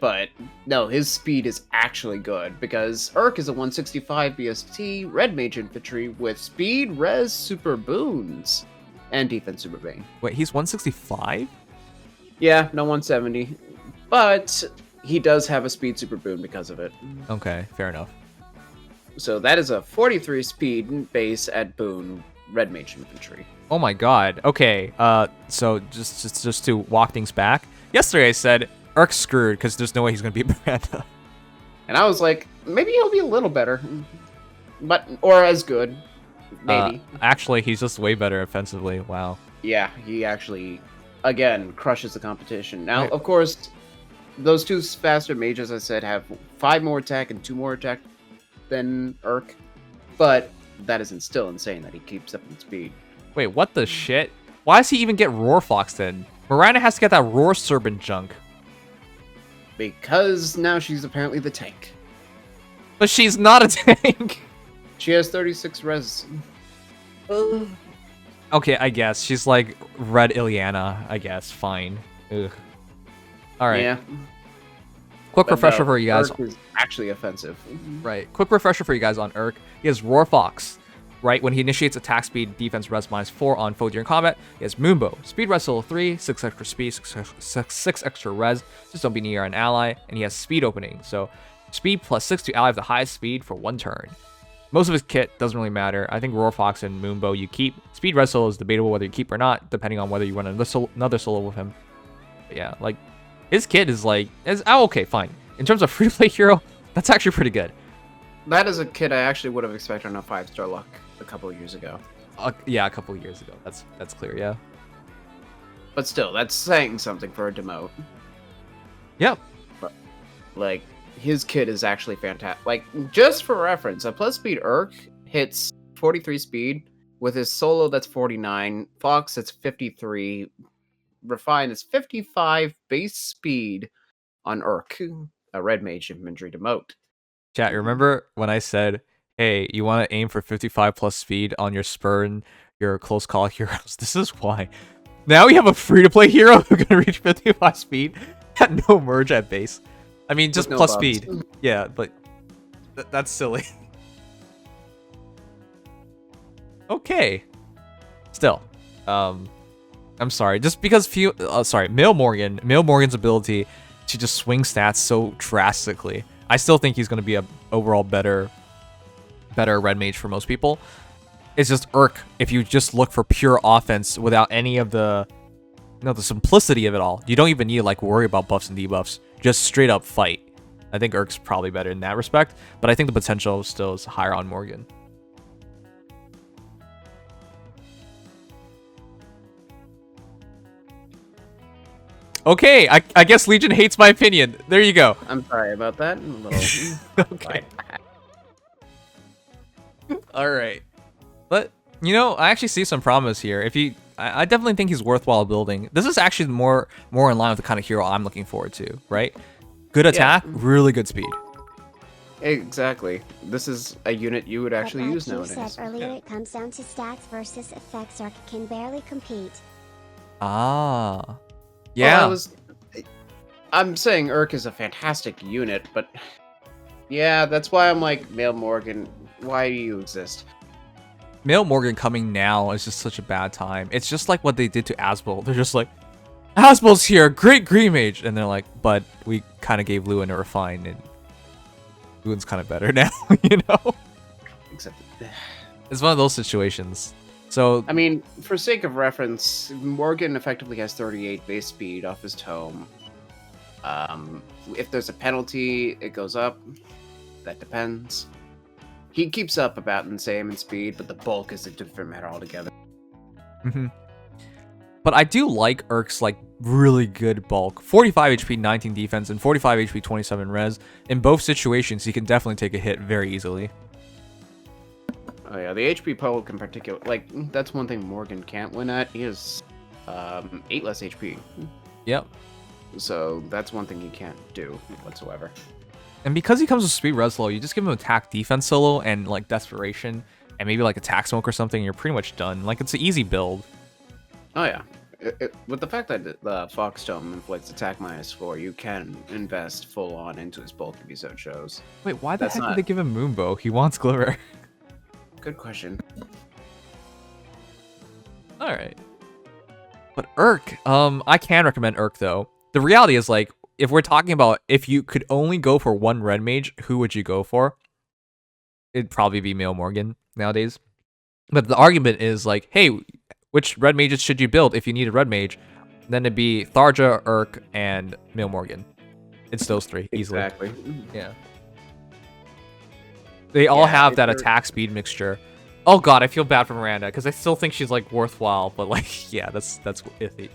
But no, his speed is actually good because Urk is a 165 BST Red Mage Infantry with speed, res, super boons, and defense super bane. Wait, he's 165? Yeah, no 170. But he does have a speed super boon because of it. Okay, fair enough. So that is a 43 speed base at boon red mage infantry. Oh my god. Okay. So just to walk things back. Yesterday I said Urk's screwed because there's no way he's gonna beat Miranda. And I was like, maybe he'll be a little better, or as good, maybe. Actually, he's just way better offensively. Wow. Yeah, he actually, again, crushes the competition. Now, Right. of course, those two faster mages I said have 5 more attack and 2 more attack than Urk, but that isn't still insane that he keeps up in speed. Wait, what the shit? Why does he even get Roar Fox then? Miranda has to get that Roar Serpent junk. Because now she's apparently the tank. But she's not a tank. She has 36 res. Okay, I guess. She's like Red Ilyana, I guess. Fine. Ugh. Alright. Yeah. Quick But refresher no, for you guys. Urk is actually offensive. Right. Quick refresher for you guys on Urk. He has Roar Fox. Right? When he initiates attack speed, defense res -4 on foe during combat. He has Moonbow. Speed res level 3, 6 extra speed, 6 extra res. Just don't be near an ally. And he has speed opening. So speed +6 to ally of the highest speed for 1 turn. Most of his kit doesn't really matter. I think Roar Fox and Moonbow you keep. Speed res solo is debatable whether you keep or not, depending on whether you run another solo with him. But yeah, like his kit is like okay, fine. In terms of free-to-play hero, that's actually pretty good. That is a kid I actually would have expected on a 5-star luck a couple of years ago. Yeah, a couple of years ago. That's clear. Yeah. But still, that's saying something for a demote. Yep. Like, his kit is actually fantastic. Like, just for reference, a plus speed Urk hits 43 speed with his solo that's 49, Fox that's 53, Refine is 55 base speed on Urk, a red mage infantry demote. Chat. Remember when I said, "Hey, you want to aim for 55 plus speed on your Spurn, your close call heroes?" This is why. Now we have a free-to-play hero who can reach 55 speed at no merge at base. I mean, just With no plus buffs. speed. Yeah, but that's silly. Okay. Still, I'm sorry. Just because Mail Morgan's ability to just swing stats so drastically, I still think he's going to be a overall better red mage for most people. It's just Urk if you just look for pure offense without any of the the simplicity of it all. You don't even need to like worry about buffs and debuffs. Just straight up fight. I think Urk's probably better in that respect, but I think the potential still is higher on Morgan. Okay, I guess Legion hates my opinion. There you go. I'm sorry about that. A little... Okay. All right. But, I actually see some promise here. I definitely think he's worthwhile building. This is actually more in line with the kind of hero I'm looking forward to, right? Good attack, really good speed. Exactly. This is a unit you would actually But use like nowadays. you said earlier, it comes down to stats versus effects. Urk can barely compete. Ah. Yeah. Well, I'm saying Urk is a fantastic unit, but yeah, that's why I'm like, Mail Morgan, why do you exist? Mail Morgan coming now is just such a bad time. It's just like what they did to Asbel. They're just like, Asbel's here, great green mage. And they're like, but we kind of gave Lewin a refine, and Lewin's kind of better now, Except, It's one of those situations. So, I mean, for sake of reference, Morgan effectively has 38 base speed off his tome. If there's a penalty, it goes up. That depends. He keeps up about the same in speed, but the bulk is a different matter altogether. But I do like Urk's like really good bulk. 45 HP, 19 defense, and 45 HP, 27 res. In both situations, he can definitely take a hit very easily. Oh yeah, the HP bulk in particular, like, that's one thing Morgan can't win at. He has 8 less HP. Yep. So that's one thing he can't do whatsoever. And because he comes with speed res low, you just give him attack defense solo and like desperation and maybe like attack smoke or something, and you're pretty much done. Like, it's an easy build. Oh yeah. With the fact that the Fox Tome inflicts attack -4, you can invest full on into his bulk if he so chose. Wait, why the That's heck not- did they give him Moonbow? He wants Glimmer. Good question. Alright. But Urk, I can recommend Urk though. The reality is, like, if we're talking about if you could only go for one red mage, who would you go for? It'd probably be Mail Morgan nowadays. But the argument is like, hey, which red mages should you build if you need a red mage? Then it'd be Tharja, Urk, and Mil Morgan. It's those three easily. Exactly. Yeah. They all have that attack speed mixture. Oh god, I feel bad for Miranda because I still think she's like worthwhile, but like, yeah, that's iffy.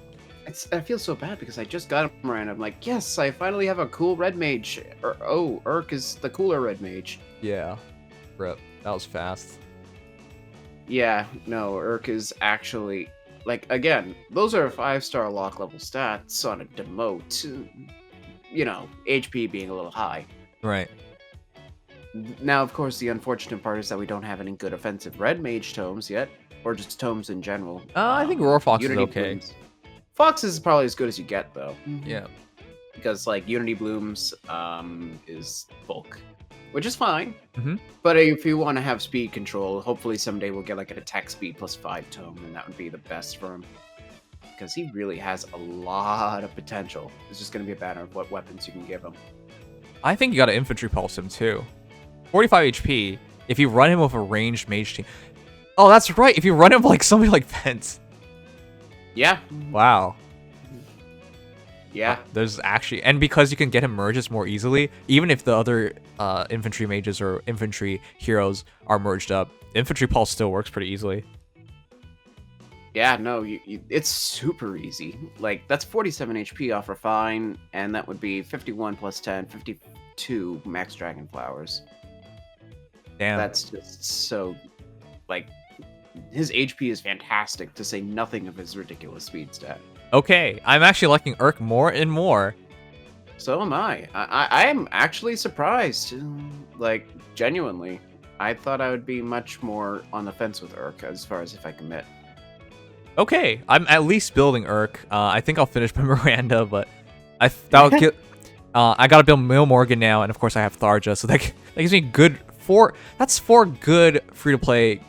I feel so bad because I just got him around. I'm like, yes, I finally have a cool red mage. Urk is the cooler red mage. Yeah. Rip. That was fast. Yeah, no, Urk is actually, like, again, those are 5-star lock level stats on a demote. You know, HP being a little high. Right. Now, of course, the unfortunate part is that we don't have any good offensive red mage tomes yet, or just tomes in general. I think Roar Fox is Unity okay. Blooms. Fox is probably as good as you get, though. Yeah. Because, like, Unity Blooms is bulk, which is fine. Mhm. But if you want to have speed control, hopefully someday we'll get, like, an attack speed +5 tome, and that would be the best for him. Because he really has a lot of potential. It's just going to be a matter of what weapons you can give him. I think you gotta infantry pulse him too. 45 HP, if you run him with a ranged mage team. Oh, that's right. If you run him like somebody like Pent. Yeah. Wow. Yeah. There's actually, and because you can get him merges more easily, even if the other infantry mages or infantry heroes are merged up, infantry pulse still works pretty easily. Yeah, no, it's super easy. Like, that's 47 HP off Refine, and that would be 51 plus 10, 52 max Dragon Flowers. Damn. That's just so, like, his HP is fantastic, to say nothing of his ridiculous speed stat. Okay, I'm actually liking Urk more and more. So am I. I am actually surprised. Like, genuinely. I thought I would be much more on the fence with Urk, as far as if I commit. Okay, I'm at least building Urk. I think I'll finish my Miranda, but that'll get. I gotta build Mil Morgan now, and of course I have Tharja, so that gives me good That's 4 good free-to-play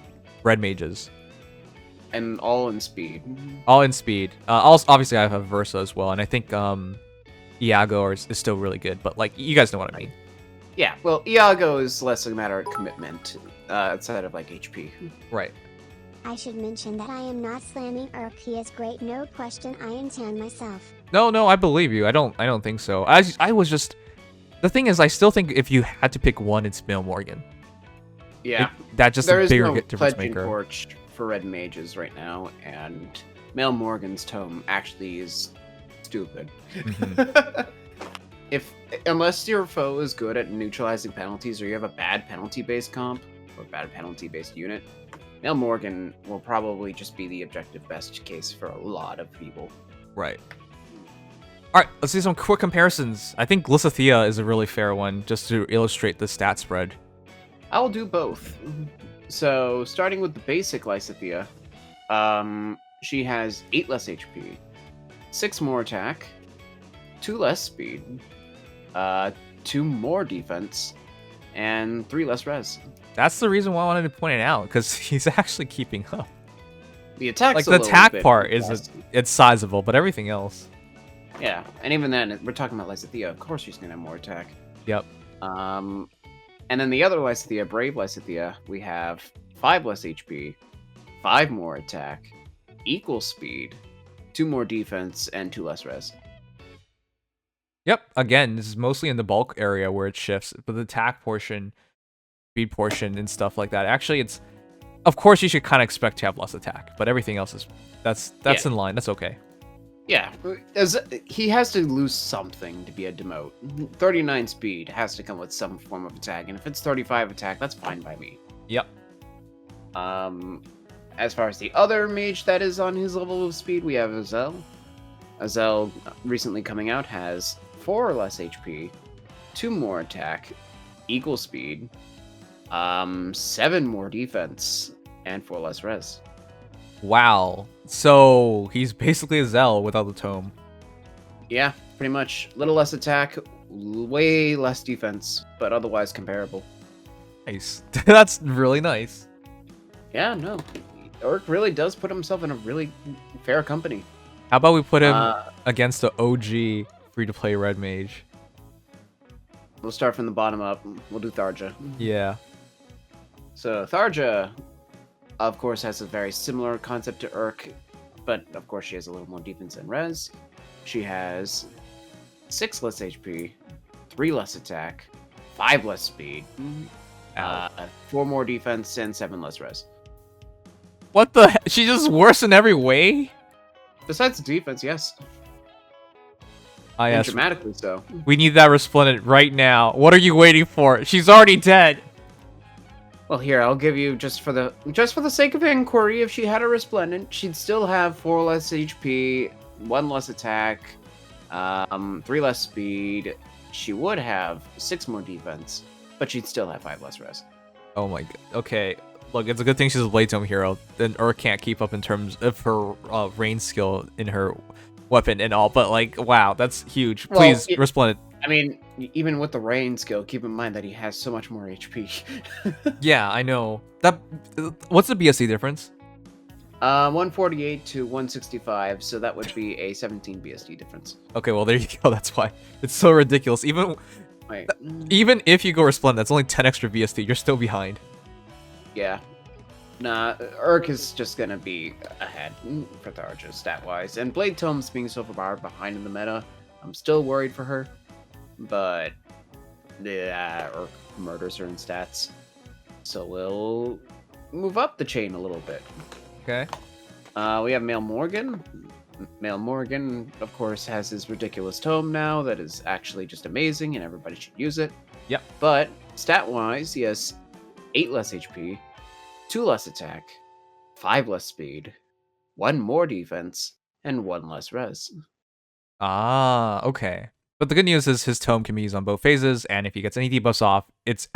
red mages. And all in speed. All in speed. Also, obviously, I have Versa as well, and I think Iago is still really good, but like, you guys know what I mean. Yeah, well, Iago is less a matter of commitment, outside of like HP. Right. I should mention that I am not slamming Urk. He is great, no question. I intend myself. No, I believe you. I don't think so. I was just. The thing is, I still think if you had to pick one, it's Mil Morgan. Yeah, that just there a is bigger no difference pledging maker. torch for red mages right now, and Mil Morgan's tome actually is stupid. Mhm. Unless your foe is good at neutralizing penalties, or you have a bad penalty-based comp or bad penalty-based unit, Mil Morgan will probably just be the objective best case for a lot of people. Right. All right, let's do some quick comparisons. I think Lysithea is a really fair one, just to illustrate the stat spread. I will do both. So, starting with the basic Lysithea, she has 8 less HP, 6 more attack, 2 less speed, 2 more defense, and 3 less res. That's the reason why I wanted to point it out, because he's actually keeping up. The attack's Like, a the little attack bit part is less. it's sizable, but everything else. Yeah, and even then, we're talking about Lysithea. Of course, she's gonna have more attack. Yep. And then the other Lysithea, Brave Lysithea, we have 5 less HP, 5 more attack, equal speed, 2 more defense, and 2 less res. Yep. Again, this is mostly in the bulk area where it shifts, but the attack portion, speed portion, and stuff like that. Actually, it's. Of course, you should kind of expect to have less attack, but everything else is. That's Yeah. in line. That's okay. Yeah, he has to lose something to be a demote. 39 speed has to come with some form of attack, and if it's 35 attack, that's fine by me. Yep. As far as the other mage that is on his level of speed, we have Azel. Azel, recently coming out, has 4 less HP, 2 more attack, equal speed, 7 more defense, and 4 less res. Wow. So he's basically a Zell without the tome. Yeah, pretty much. Little less attack, way less defense, but otherwise comparable. Nice. That's really nice. Yeah, no. Urk really does put himself in a really fair company. How about we put him against the OG free-to-play red mage? We'll start from the bottom up. We'll do Tharja. Yeah. So Tharja, of course, has a very similar concept to Urk, but of course she has a little more defense and res. She has 6 less HP, 3 less attack, 5 less speed, 4 more defense, and 7 less res. What the heck? She's just worse in every way? Besides the defense, yes. Ah, And yes. dramatically so. We need that Resplendent right now. What are you waiting for? She's already dead. Well, here, I'll give you, just for the sake of inquiry, if she had a Resplendent, she'd still have 4 less HP, 1 less attack, 3 less speed. She would have 6 more defense, but she'd still have 5 less res. Oh my god. Okay. Look, it's a good thing she's a Blade Tome hero. Then Urk can't keep up in terms of her range skill in her weapon and all. But, like, wow, that's huge. Please, Resplendent. I mean, even with the rain skill, keep in mind that he has so much more HP. Yeah, I know. That. What's the BSC difference? 148 to 165, so that would be a 17 BSD difference. Okay, well, there you go. That's why. It's so ridiculous. Wait. Even if you go Resplendent, that's only 10 extra BSD. You're still behind. Yeah. Nah, Urk is just gonna be ahead for Tharja stat-wise. And Blade Tome's being so far behind in the meta. I'm still worried for her. But, yeah, Urk murders her in stats. So we'll move up the chain a little bit. Okay. We have Mail Morgan. Mail Morgan, of course, has his ridiculous tome now that is actually just amazing and everybody should use it. Yep. But, stat-wise, he has 8 less HP, 2 less attack, 5 less speed, 1 more defense, and 1 less res. Ah, okay. But the good news is his tome can be used on both phases, and if he gets any debuffs off,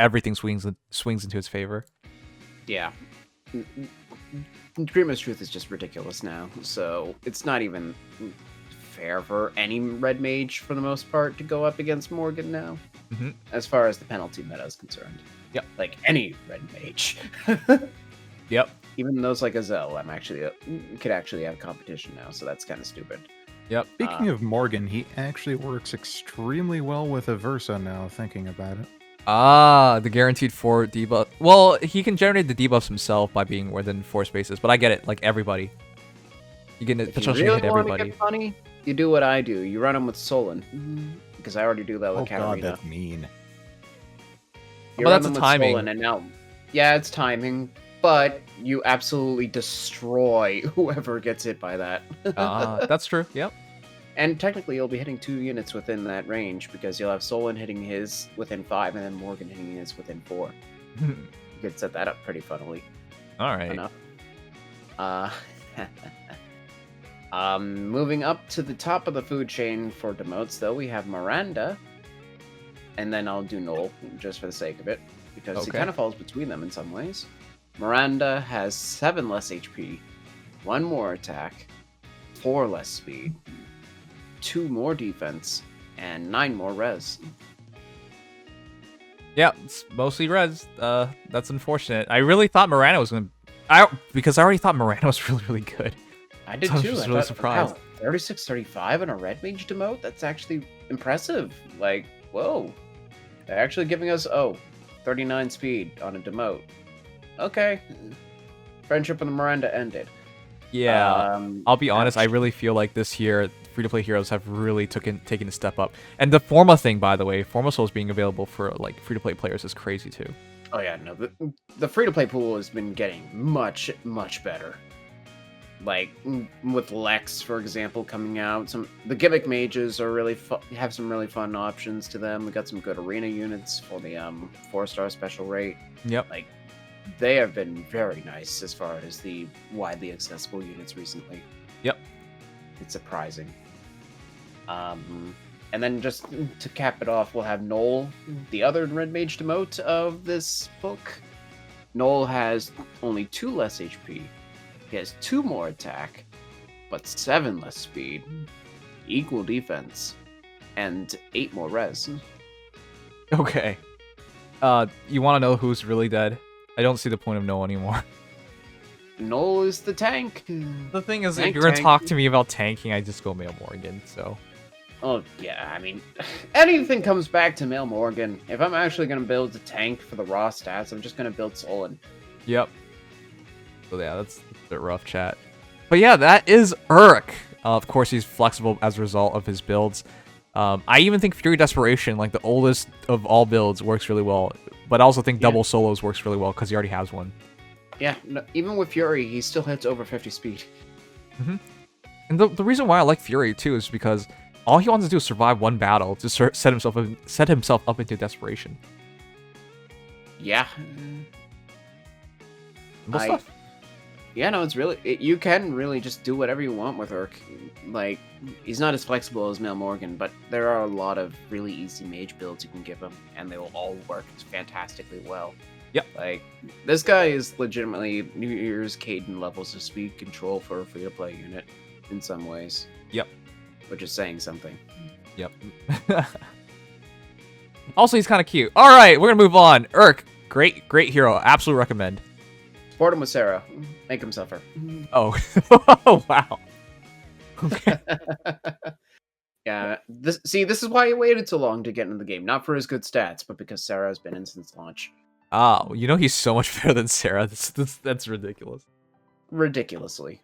everything swings into his favor. Yeah. Dreamer's Truth is just ridiculous now, so it's not even fair for any red mage, for the most part, to go up against Morgan now, as far as the penalty meta is concerned. Yep. Like, any red mage. Yep. Even those like Azel, could actually have competition now, so that's kind of stupid. Yep. Speaking of Morgan, he actually works extremely well with Aversa now, thinking about it. Ah, the guaranteed 4 debuff. Well, he can generate the debuffs himself by being within 4 spaces, but I get it. Like, everybody. You can potentially really hit everybody. Get funny, you do what I do. You run him with Solon. Because I already do that with Oh god, Katarina. that's mean. You Well, run that's them a with timing. Solon, and now, yeah, it's timing, but you absolutely destroy whoever gets hit by that. Ah, that's true. Yep. And technically, you'll be hitting 2 units within that range, because you'll have Solon hitting his within 5, and then Morgan hitting his within 4. You could set that up pretty funnily All right. enough. Moving up to the top of the food chain for demotes, though, we have Miranda, and then I'll do Noel, just for the sake of it, because he Okay. kind of falls between them in some ways. Miranda has 7 less HP, 1 more attack, 4 less speed, 2 more defense, and 9 more res. Yeah, it's mostly res. That's unfortunate. I really thought Miranda was gonna. Because I already thought Miranda was really, really good. I did So I was too. just I really thought, surprised. wow, 36-35 on a red mage demote? That's actually impressive. Like, whoa. They're actually giving us, 39 speed on a demote. Okay. Friendship with Miranda ended. Yeah. I'll be honest. I really feel like this year, free-to-play heroes have really taken a step up. And the Forma thing, by the way, Forma Souls being available for like free-to-play players is crazy too. Oh yeah, no, the free-to-play pool has been getting much, much better. Like, with Lex, for example, coming out, the gimmick mages are really have some really fun options to them. We got some good arena units for the 4-star special rate. Yep. Like, they have been very nice as far as the widely accessible units recently. Yep. It's surprising. And then just to cap it off, we'll have Noel, the other Red Mage demote of this book. Noel has only 2 less HP. He has 2 more attack, but 7 less speed, equal defense, and 8 more res. Okay. You want to know who's really dead? I don't see the point of no anymore. Noel is the tank. The thing is, if Tank, you're gonna tank. talk to me about tanking, I just go Mail Morgan. So. Oh, yeah, I mean, anything comes back to Mail Morgan. If I'm actually going to build a tank for the raw stats, I'm just going to build Solon. Yep. So yeah, that's a bit rough, chat. But yeah, that is Urk. Of course, he's flexible as a result of his builds. I even think Fury Desperation, like the oldest of all builds, works really well. But I also think Double Solos works really well because he already has one. Yeah, no, even with Fury, he still hits over 50 speed. And the reason why I like Fury too is because all he wants to do is survive one battle to set himself up into desperation. Yeah. Simple stuff. Yeah, no, it's really... you can really just do whatever you want with Urk. Like, he's not as flexible as Mel Morgan, but there are a lot of really easy mage builds you can give him, and they will all work fantastically well. Yep. Like, this guy is legitimately New Year's Caden levels of speed control for a free-to-play unit, in some ways. Yep. Which is saying something. Yep. Also, he's kind of cute. All right, we're gonna move on. Urk, great hero. Absolutely recommend. Support him with Sarah. Make him suffer. Oh, oh wow. Okay. Yeah, this is why he waited so long to get into the game. Not for his good stats, but because Sarah has been in since launch. Oh, you know he's so much better than Sarah. That's ridiculous. Ridiculously.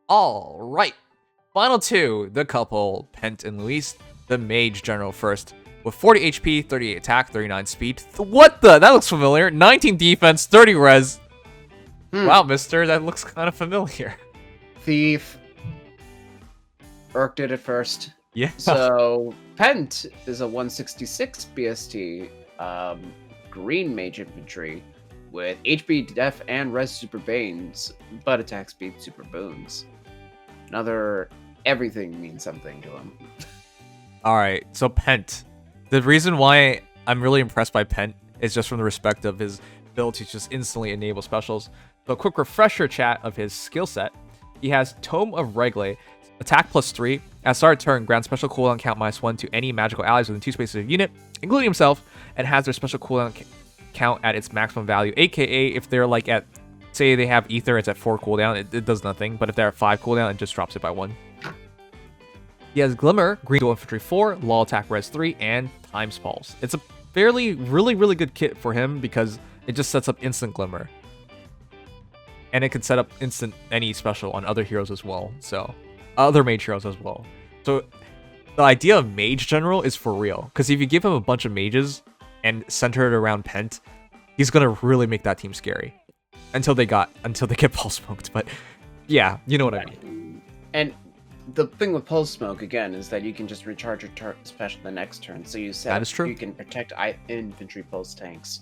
All right. Final two, the couple, Pent and Louise, the Mage General first. With 40 HP, 38 attack, 39 speed. What the? That looks familiar. 19 defense, 30 res. Wow, mister, that looks kind of familiar. Thief. Urk did it first. Yeah. So, Pent is a 166 BST green mage infantry with HP, def, and res super banes, but attack speed super boons. Another everything means something to him. All right, so Pent. The reason why I'm really impressed by Pent is just from the respect of his ability to just instantly enable specials. So a quick refresher chat of his skill set. He has Tome of Regle, attack +3. At start of turn, grants special cooldown count -1 to any magical allies within 2 spaces of a unit, including himself, and has their special cooldown count at its maximum value. AKA, if they're like at, say they have Ether, it's at 4 cooldown, it does nothing. But if they're at 5 cooldown, it just drops it by 1. He has Glimmer, Green Dual Infantry 4, Law Attack Res 3, and Times Pulse. It's a really good kit for him because it just sets up instant Glimmer. And it can set up instant any special on other heroes as well. So, other mage heroes as well. So, the idea of Mage General is for real. Because if you give him a bunch of mages and center it around Pent, he's going to really make that team scary. Until they get pulse smoked. But, yeah, you know what I mean. And the thing with Pulse Smoke, again, is that you can just recharge your special the next turn. So you That is true. You can protect infantry pulse tanks.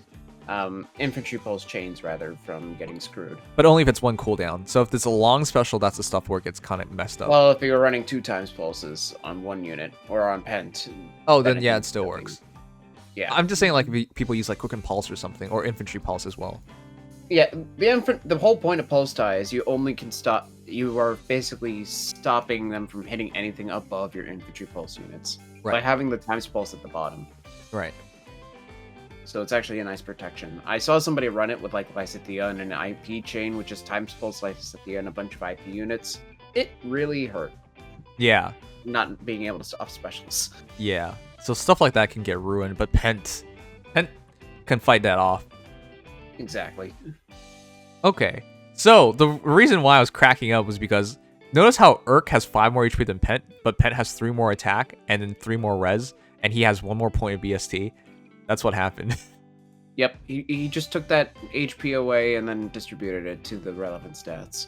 Infantry pulse chains, rather, from getting screwed. But only if it's 1 cooldown. So if it's a long special, that's the stuff where it gets kind of messed up. Well, if you're running 2 times pulses on 1 unit, or on Pent... Oh, then yeah, it still works. Yeah. I'm just saying, like, people use, like, Quicken Pulse or something, or Infantry Pulse as well. Yeah, the whole point of Pulse Tie is you only can stop... You are basically stopping them from hitting anything above your infantry pulse units. Right. By having the times pulse at the bottom. Right. So it's actually a nice protection. I saw somebody run it with like Lysithea and an IP chain, which is times pulse Lysithea and a bunch of IP units. It really hurt. Yeah. Not being able to stop specials. Yeah. So stuff like that can get ruined, but Pent can fight that off. Exactly. Okay. So the reason why I was cracking up was because notice how Urk has 5 more HP than Pent, but Pent has 3 more attack and then 3 more res, and he has 1 more point of BST. That's what happened. Yep, he just took that HP away and then distributed it to the relevant stats.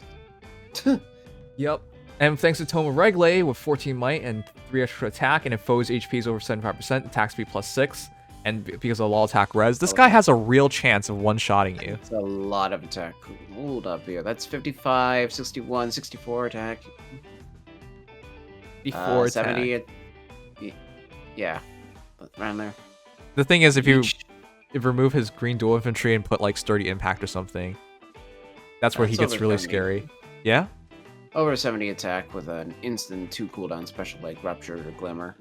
Yep. And thanks to Tome of Regle with 14 might and 3 extra attack, and if foe's HP is over 75%, attack speed +6, and because of law attack res, this guy has a real chance of one-shotting you. It's a lot of attack. Hold up here. That's 55, 61, 64 attack. Before 70. Yeah, around there. The thing is, if you remove his green dual infantry and put like sturdy impact or something, that's where he gets really 70. scary. Yeah? Over 70 attack with an instant 2 cooldown special like Rupture or Glimmer.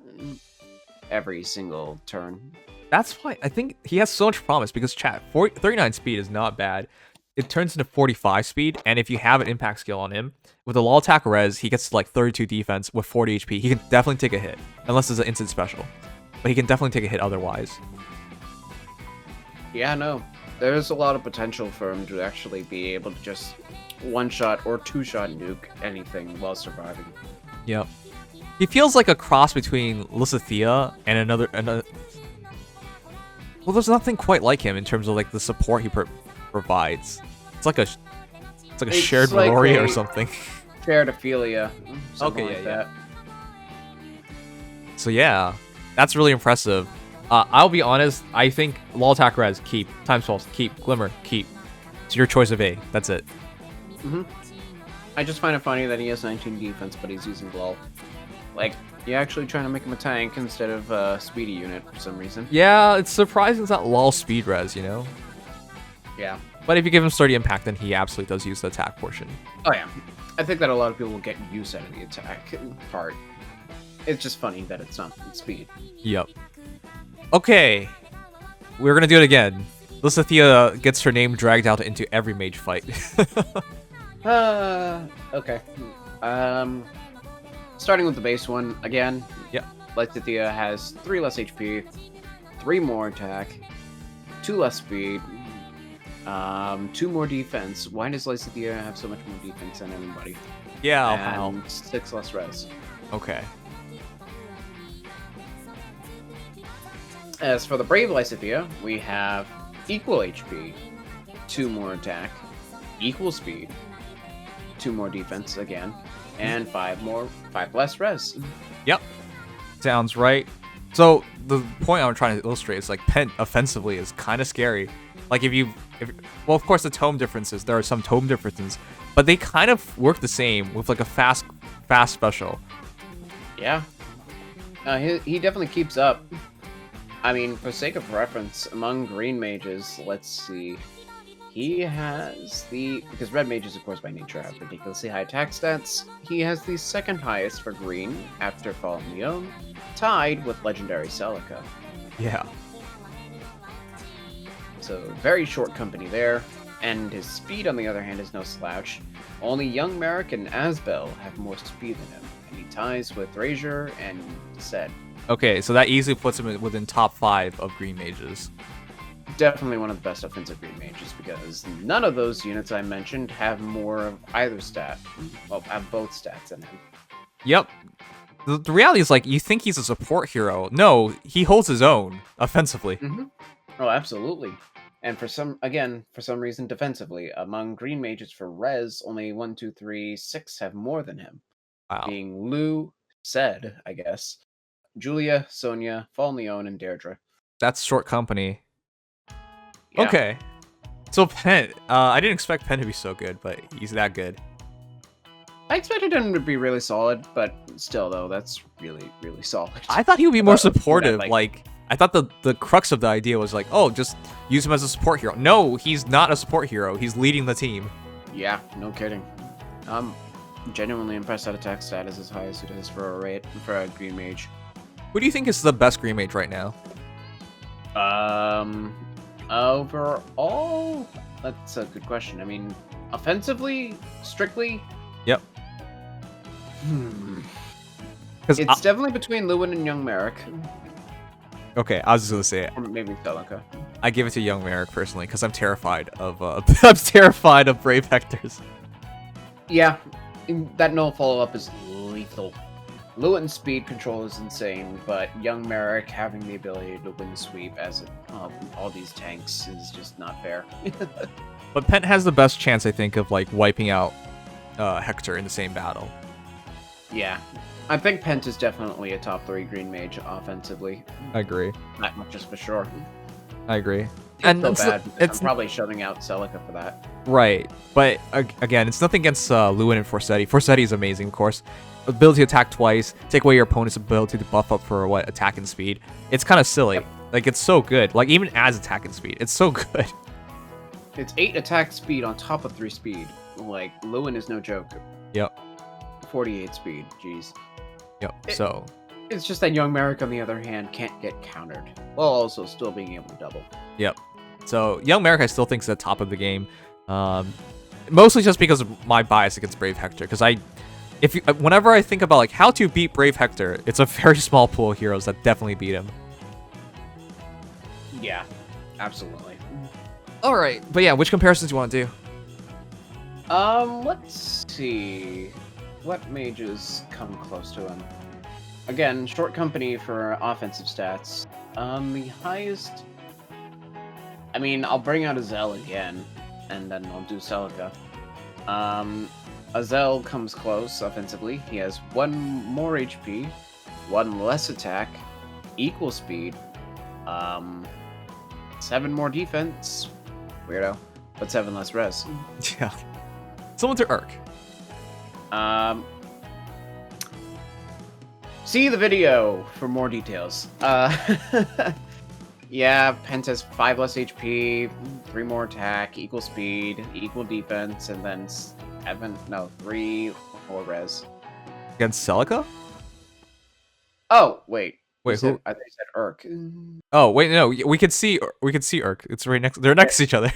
Every single turn. That's why I think he has so much promise, because chat, 39 speed is not bad. It turns into 45 speed, and if you have an impact skill on him, with a law attack res, he gets to like 32 defense with 40 HP. He can definitely take a hit, unless it's an instant special. But he can definitely take a hit otherwise. Yeah, no. there's a lot of potential for him to actually be able to just one-shot or two-shot nuke anything while surviving. Yep. He feels like a cross between Lysithea and another. Well, there's nothing quite like him in terms of like the support he provides. It's like a shared like glory or a something. Shared Ophelia. Something Okay, like yeah. that. So yeah, that's really impressive. I'll be honest. I think Wall Attack Res, keep. Times Pulse, keep. Glimmer, keep. It's your choice of A. That's it. I just find it funny that he has 19 defense, but he's using Lull. Like, you're actually trying to make him a tank instead of a speedy unit for some reason. Yeah, it's surprising it's not Lull speed res, you know? Yeah. But if you give him sturdy impact, then he absolutely does use the attack portion. Oh yeah. I think that a lot of people will get use out of the attack part. It's just funny that it's not speed. Yep. Okay. We're gonna do it again. Lysithea gets her name dragged out into every mage fight. Okay. Starting with the base one again. Yep. Lysithea has 3 less HP, 3 more attack, 2 less speed, 2 more defense. Why does Lysithea have so much more defense than anybody? Yeah, I'll And 6 less res. Okay. As for the Brave Lysithea, we have equal HP, 2 more attack, equal speed, 2 more defense again, and 5 less res. Yep. Sounds right. So the point I'm trying to illustrate is like Pent offensively is kind of scary. Like well, of course the tome differences. There are some tome differences, but they kind of work the same with like a fast special. Yeah. He definitely keeps up. I mean, for sake of reference, among green mages, let's see. He has because red mages, of course, by nature have ridiculously high attack stats. He has the second highest for green after Fallen Leon, tied with legendary Celica. Yeah. So very short company there. And his speed, on the other hand, is no slouch. Only young Merrick and Asbel have more speed than him, and he ties with Razor and Zed. Okay, so that easily puts him within top 5 of green mages. Definitely one of the best offensive green mages, because none of those units I mentioned have more of either stat. Well, have both stats in him. Yep. The reality is, like, you think he's a support hero. No, he holds his own offensively. Oh, absolutely. And for some reason, defensively, among green mages for res, only 1, 2, 3, 6 have more than him. Wow. Being Lou, Zed, I guess, Julia, Sonia, Fallen Leon, and Deirdre. That's short company. Yeah. Okay. So Pent, I didn't expect Pent to be so good, but he's that good. I expected him to be really solid, but still, though, that's really, really solid. I thought he would be more supportive. like- Like, I thought the crux of the idea was like, oh, just use him as a support hero. No, he's not a support hero. He's leading the team. Yeah, no kidding. I'm genuinely impressed that attack stat is as high as it is for a green mage. Who do you think is the best green mage right now? Overall, that's a good question. I mean, offensively, strictly, Yep. Because it's definitely between Lewin and Young Merrick, okay, I was just gonna say it. or maybe Celica. I give it to young Merrick personally because I'm terrified of I'm terrified of Brave Hectors. Yeah, that null follow-up is lethal. Lewin's speed control is insane, but young Merrick having the ability to win sweep as all these tanks is just not fair. But Pent has the best chance, I think, of like wiping out Hector in the same battle. Yeah, I think Pent is definitely a top 3 green mage offensively. I agree. That much is for sure. I agree. And so it's, bad. it's I'm probably shutting out Celica for that. right, but again, it's nothing against Lewin and Forseti. Forseti is amazing, of course. Ability to attack twice, take away your opponent's ability to buff up for attack and speed. It's kind of silly. Yep. Like it's so good. Like even as attack and speed, it's so good. It's 8 attack speed on top of 3 speed. Like, Lewin is no joke. Yep. 48 speed, jeez. Yep. It- So It's just that young Merrick, on the other hand, can't get countered, while also still being able to double. yep. So young Merrick, I still think is at the top of the game. Mostly just because of my bias against Brave Hector. Because whenever I think about like how to beat Brave Hector, it's a very small pool of heroes that definitely beat him. Yeah, absolutely. All right, but yeah, which comparisons do you want to do? Let's see. What mages come close to him? Again, short company for offensive stats. The highest... I mean, I'll bring out Azel again, and then I'll do Celica. Azel comes close offensively. He has 1 more HP, 1 less attack, equal speed, 7 more defense. Weirdo. But 7 less res. Yeah. Someone to Urk. See the video for more details. Yeah, Pent has 5 less HP, 3 more attack, equal speed, equal defense, and then 3 more res. Against Celica? Oh, wait. Wait, who? I think you said Urk. Oh, wait, no. We could see Urk. It's right next. They're next to each other.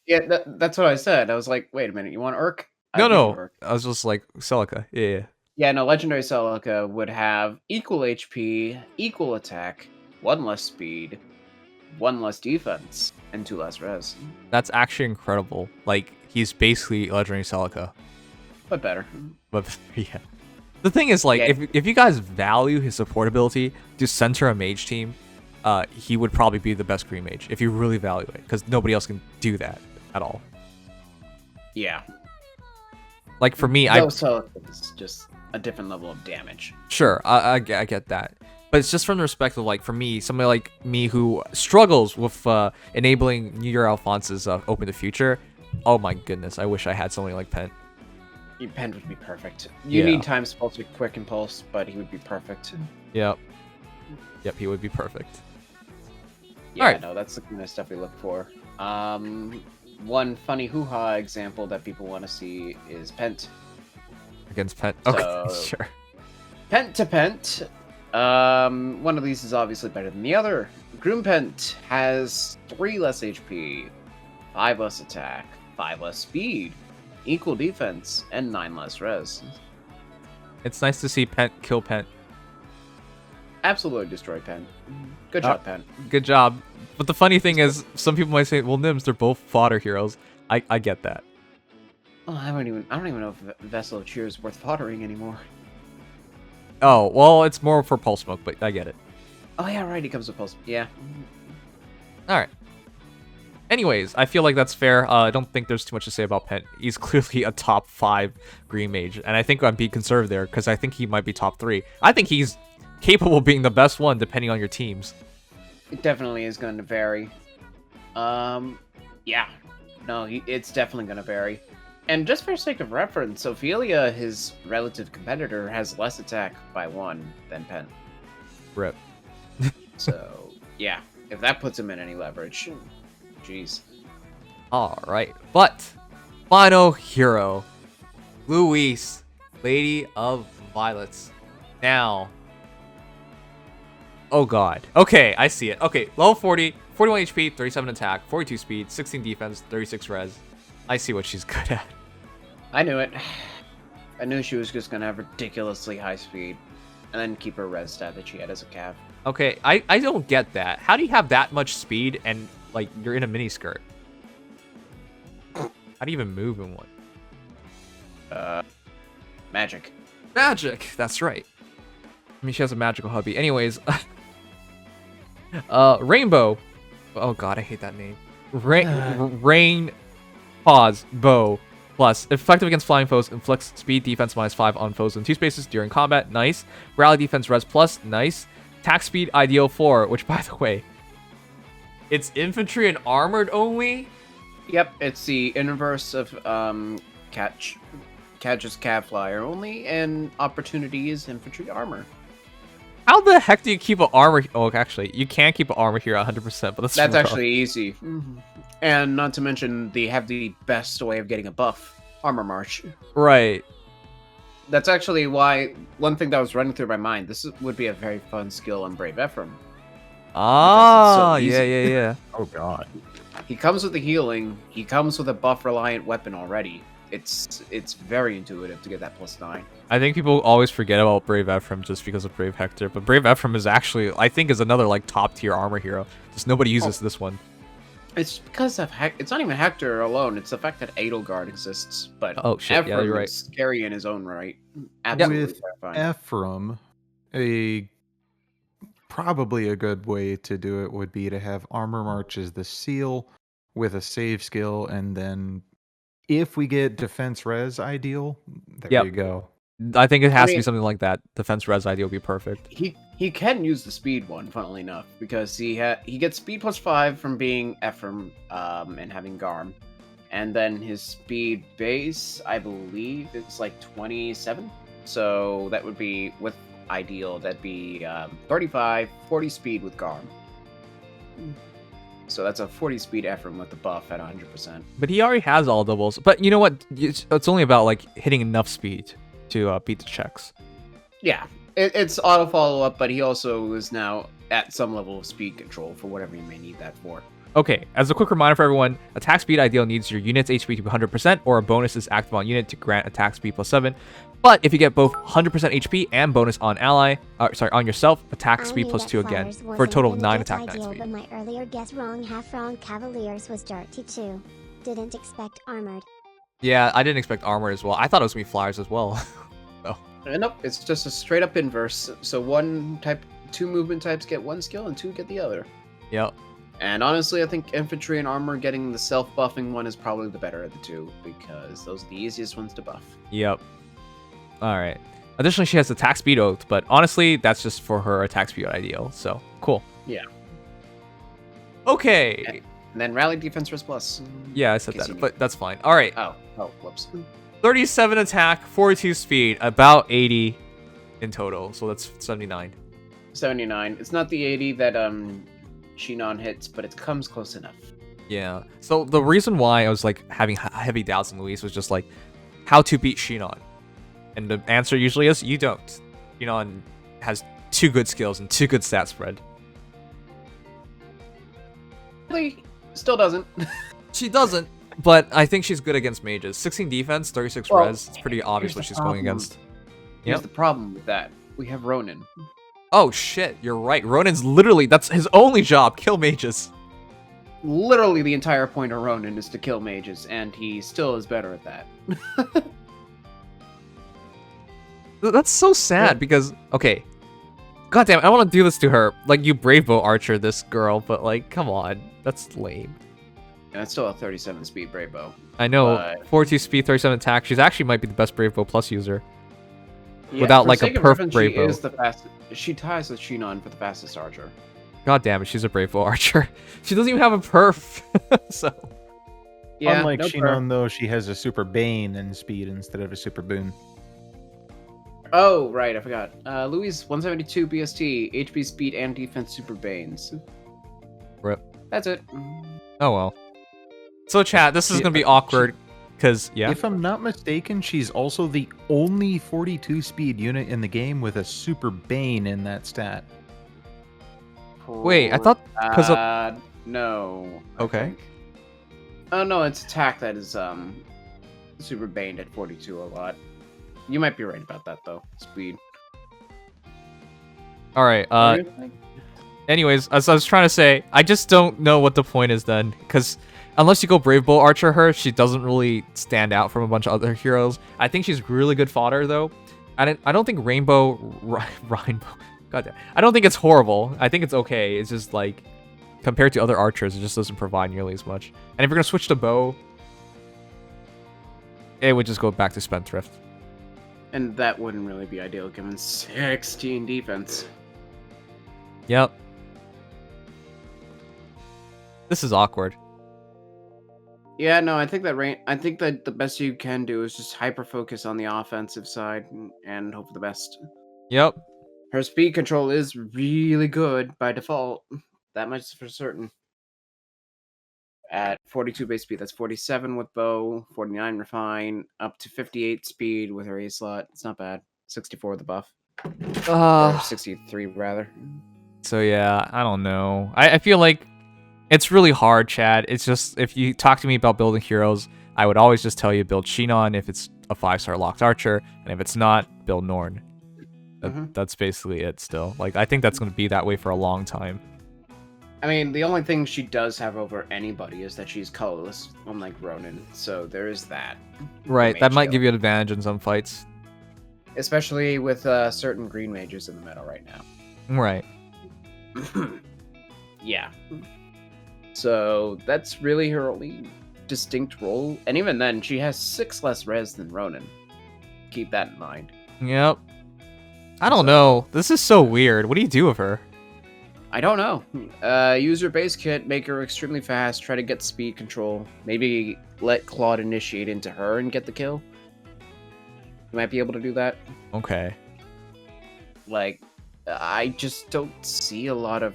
Yeah, that's what I said. I was like, wait a minute, you want Urk? No. Urk. I was just like Celica. Yeah. Yeah, no, Legendary Celica would have equal HP, equal attack, 1 less speed, 1 less defense, and 2 less res. That's actually incredible. Like, he's basically Legendary Celica. But better. But yeah. The thing is, like, Yeah. if you guys value his support ability to center a mage team, he would probably be the best green mage if you really value it, because nobody else can do that at all. Yeah. Like for me, Celica's just a different level of damage. Sure, I get that. But it's just from the respect of, like, for me, somebody like me who struggles with enabling New Year Alphonse's Open the Future. Oh my goodness, I wish I had something like Pent. Pent would be perfect. You Yeah. need Time Spulse with Quick Impulse, but he would be perfect. Yep, he would be perfect. Yeah, Alright. no, that's the kind of stuff we look for. One funny hoo-ha example that people want to see is Pent. Against Pent. Okay, So- sure. Pent to Pent. One of these is obviously better than the other. Groom Pent has 3 less HP, 5 less attack, 5 less speed, equal defense, and 9 less res. It's nice to see Pent kill Pent. Absolutely destroy Pent. Good job, Pent. Good job. But the funny thing is, some people might say, well, Nims, they're both fodder heroes. I get that. Oh, I don't even know if Vessel of Cheer is worth foddering anymore. Oh, well, it's more for Pulse Smoke, but I get it. Oh yeah, right. He comes with Pulse. Yeah. All right. Anyways, I feel like that's fair. I don't think there's too much to say about Pent. He's clearly a top 5 green mage, and I think I'm being conservative there because I think he might be top 3. I think he's capable of being the best one depending on your teams. It definitely is going to vary. Yeah. No, it's definitely going to vary. And just for sake of reference, Ophelia, his relative competitor, has less attack by 1 than Pent. Rip. So, yeah. If that puts him in any leverage. Jeez. All right, but final hero, Louise, Lady of Violets. Now, oh god. Okay, I see it. Okay, level 40, 41 HP, 37 attack, 42 speed, 16 defense, 36 res. I see what she's good at. I knew it. I knew she was just going to have ridiculously high speed. And then keep her res stat that she had as a cav. Okay, I don't get that. How do you have that much speed and, like, you're in a mini skirt? How do you even move in one? Magic. Magic! That's right. I mean, she has a magical hubby. Anyways, Rainbow. Oh god, I hate that name. Rain pause bow plus effective against flying foes, inflicts speed defense -5 on foes in 2 spaces during combat. Nice. Rally defense res plus. Nice. Attack speed ideal 4, which, by the way, it's infantry and armored only. Yep, it's the inverse of Catch's Cav Flyer only, and Opportunity is infantry armor. How the heck do you keep an armor? Oh, actually, you can keep an armor here 100%, but that's rough. Actually easy. And not to mention, they have the best way of getting a buff, Armor March. Right. That's actually why, one thing that was running through my mind, this would be a very fun skill on Brave Ephraim. Ah, so easy. yeah. Oh god. He comes with the healing, he comes with a buff-reliant weapon already. It's very intuitive to get that +9. I think people always forget about Brave Ephraim just because of Brave Hector, but Brave Ephraim is actually, I think, is another, like, top-tier armor hero. Just nobody uses this one. It's because of it's not even Hector alone. It's the fact that Edelgard exists. But Oh, shit, yeah, Ephraim you're right. is scary in his own right. Absolutely With terrifying. Ephraim, probably a good way to do it would be to have Armor March as the seal with a save skill, and then if we get defense res ideal, there Yep. you go. I think it has to be mean- something like that. Defense res ID would be perfect. He can use the speed one, funnily enough, because he gets speed +5 from being Ephraim and having Garm, and then his speed base, I believe, is like 27. So that would be with ideal. That'd be 35, 40 speed with Garm. So that's a 40 speed Ephraim with the buff at 100%. But he already has all doubles. But you know what? It's only about like hitting enough speed to beat the checks. Yeah, it's auto follow up, but he also is now at some level of speed control for whatever you may need that for. Okay, as a quick reminder for everyone, attack speed ideal needs your unit's HP to be 100%, or a bonus is active on unit to grant attack speed +7. But if you get both 100% HP and bonus on on yourself, attack I speed knew +2 that again, Flowers for a wasn't total of gonna 9 get attack 9 ideal, speed. But my earlier guess half wrong Cavaliers was dirty too. Didn't expect armored. Yeah, I didn't expect armor as well. I thought it was going to be flyers as well. Nope, it's just a straight up inverse. So two movement types get one skill and two get the other. Yep. And honestly, I think infantry and armor getting the self buffing one is probably the better of the two, because those are the easiest ones to buff. Yep. Alright. Additionally, she has attack speed oath, but honestly, that's just for her attack speed ideal. So, cool. Yeah. Okay. And then rally defense risk plus. Yeah, I said Case that, you- but that's fine. Alright. Oh, whoops. 37 attack, 42 speed, about 80 in total. So that's 79. 79. It's not the 80 that Shinon hits, but it comes close enough. Yeah. So the reason why I was like having heavy doubts in Louise was just like how to beat Shinon. And the answer usually is you don't. Shinon has 2 good skills and 2 good stat spread. Really, still doesn't. She doesn't, but I think she's good against mages. 16 defense, 36 Well, res. It's pretty obvious here's what the she's going problem. against. Here's Yep. the problem with that. We have Ronin. Oh shit, you're right. Ronin's literally, that's his only job, kill mages. Literally the entire point of Ronin is to kill mages, and he still is better at that. That's so sad because, okay. God damn, I want to do this to her. Like, you brave bow archer this girl, but like, come on. That's lame. And it's still a 37 speed Brave Bow. I know, But- 42 speed, 37 attack. She's actually might be the best brave bow plus user. Yeah, Without, for like, a sake of perf reference, Brave she Bow. is the fastest. She ties with Shinon for the fastest archer. God damn it, she's a brave bow archer. She doesn't even have a perf. So, Yeah, Unlike no Shinon, though, she has a super bane in speed instead of a super boon. Oh, right, I forgot. Louise, 172 BST, HP, speed, and defense super banes. Rip. That's it. oh well. So chat, this is She- gonna be awkward, because, yeah. If I'm not mistaken, she's also the only 42 speed unit in the game with a super bane in that stat. Wait, I thought, because of, No. I Okay. think. Oh, no, it's attack that is, super baned at 42 a lot. You might be right about that, though. Speed. alright, What do you think? anyways, as I was trying to say, I just don't know what the point is then, because unless you go Brave Bow Archer her, she doesn't really stand out from a bunch of other heroes. I think she's really good fodder, though. I don't think Rainbow... Rainbow... Goddamn. I don't think it's horrible. I think it's okay. It's just, like, compared to other archers, it just doesn't provide nearly as much. And if you're going to switch to bow, it would just go back to Spendthrift. And that wouldn't really be ideal given 16 defense. Yep. This is awkward. Yeah, no, I think that the best you can do is just hyper focus on the offensive side and hope for the best. Yep. Her speed control is really good by default. That much is for certain. At 42 base speed, that's 47 with bow, 49 refine, up to 58 speed with her A slot. It's not bad. 64 with the buff. Or 63 rather. So yeah, I don't know. I feel like it's really hard, Chad. It's just, if you talk to me about building heroes, I would always just tell you build Shinon if it's a 5-star locked archer, and if it's not, build Norn. Mhm. That's basically it still. Like, I think that's going to be that way for a long time. I mean, the only thing she does have over anybody is that she's colorless, unlike Ronin. So there is that. Right, that Mage might skill. give you an advantage in some fights. Especially with certain green mages in the meta right now. Right. Yeah. So that's really her only distinct role. And even then, she has 6 less res than Ronin. Keep that in mind. Yep. I don't know. This is so weird. What do you do with her? I don't know. Use your base kit, make her extremely fast, try to get speed control. Maybe let Claude initiate into her and get the kill. You might be able to do that. Okay. Like, I just don't see a lot of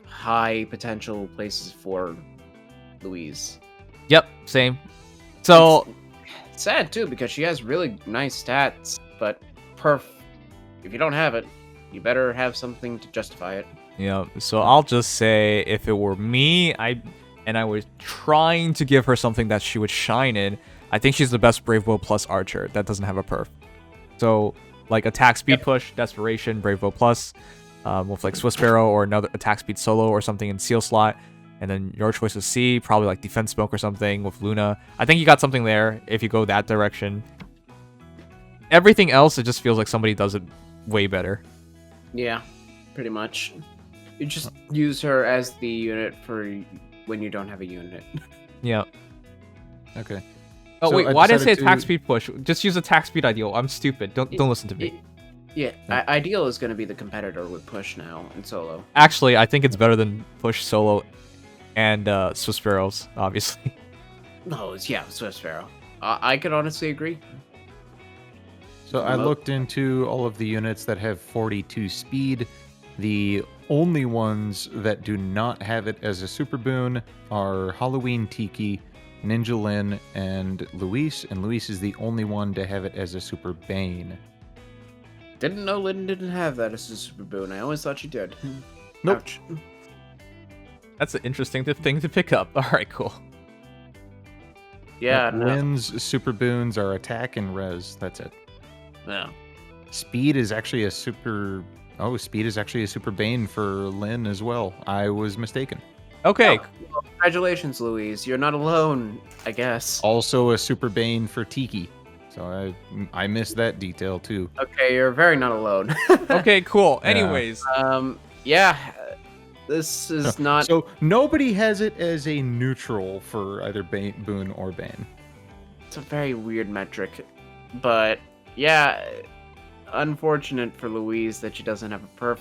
high potential places for Louise. Yep, same. So, It's sad too because she has really nice stats, but perf. If you don't have it, you better have something to justify it. yeah, so I'll just say if it were me, I was trying to give her something that she would shine in, I think she's the best Brave Bow plus Archer that doesn't have a perf. So, like attack speed push, Desperation, Brave Bow plus, with like Swiss Sparrow or another attack speed solo or something in Seal slot. And then your choice is C, probably like Defense Smoke or something with Luna. I think you got something there if you go that direction. Everything else, it just feels like somebody does it way better. Yeah, pretty much. You just use her as the unit for when you don't have a unit. Yeah. Okay. Oh So wait, I why did I say decided attack to- speed push? Just use attack speed ideal. I'm stupid. Don't listen to me. Yeah, Ideal is going to be the competitor with push now in solo. Actually, I think it's better than push solo and Swiss Sparrows, obviously. No, yeah, Swiss Sparrow. I could honestly agree. So I looked into all of the units that have 42 speed. The only ones that do not have it as a super boon are Halloween Tiki, Ninja Lin, and Louise. And Louise is the only one to have it as a super bane. Didn't know Lynn didn't have that as a super boon. I always thought she did. Nope. Ouch. That's an interesting thing to pick up. All right, cool. Yeah, no. Lin's super boons are attack and res. That's it. No. Speed is actually a super. Oh, speed is actually a super bane for Lin as well. I was mistaken. Okay. Oh, well, congratulations, Louise. You're not alone, I guess. Also a super bane for Tiki. So I missed that detail too. Okay, you're very not alone. Okay, cool. Yeah. Anyways, Yeah, this is not. So nobody has it as a neutral for either boon or bane. It's a very weird metric, but yeah, unfortunate for Louise that she doesn't have a perf.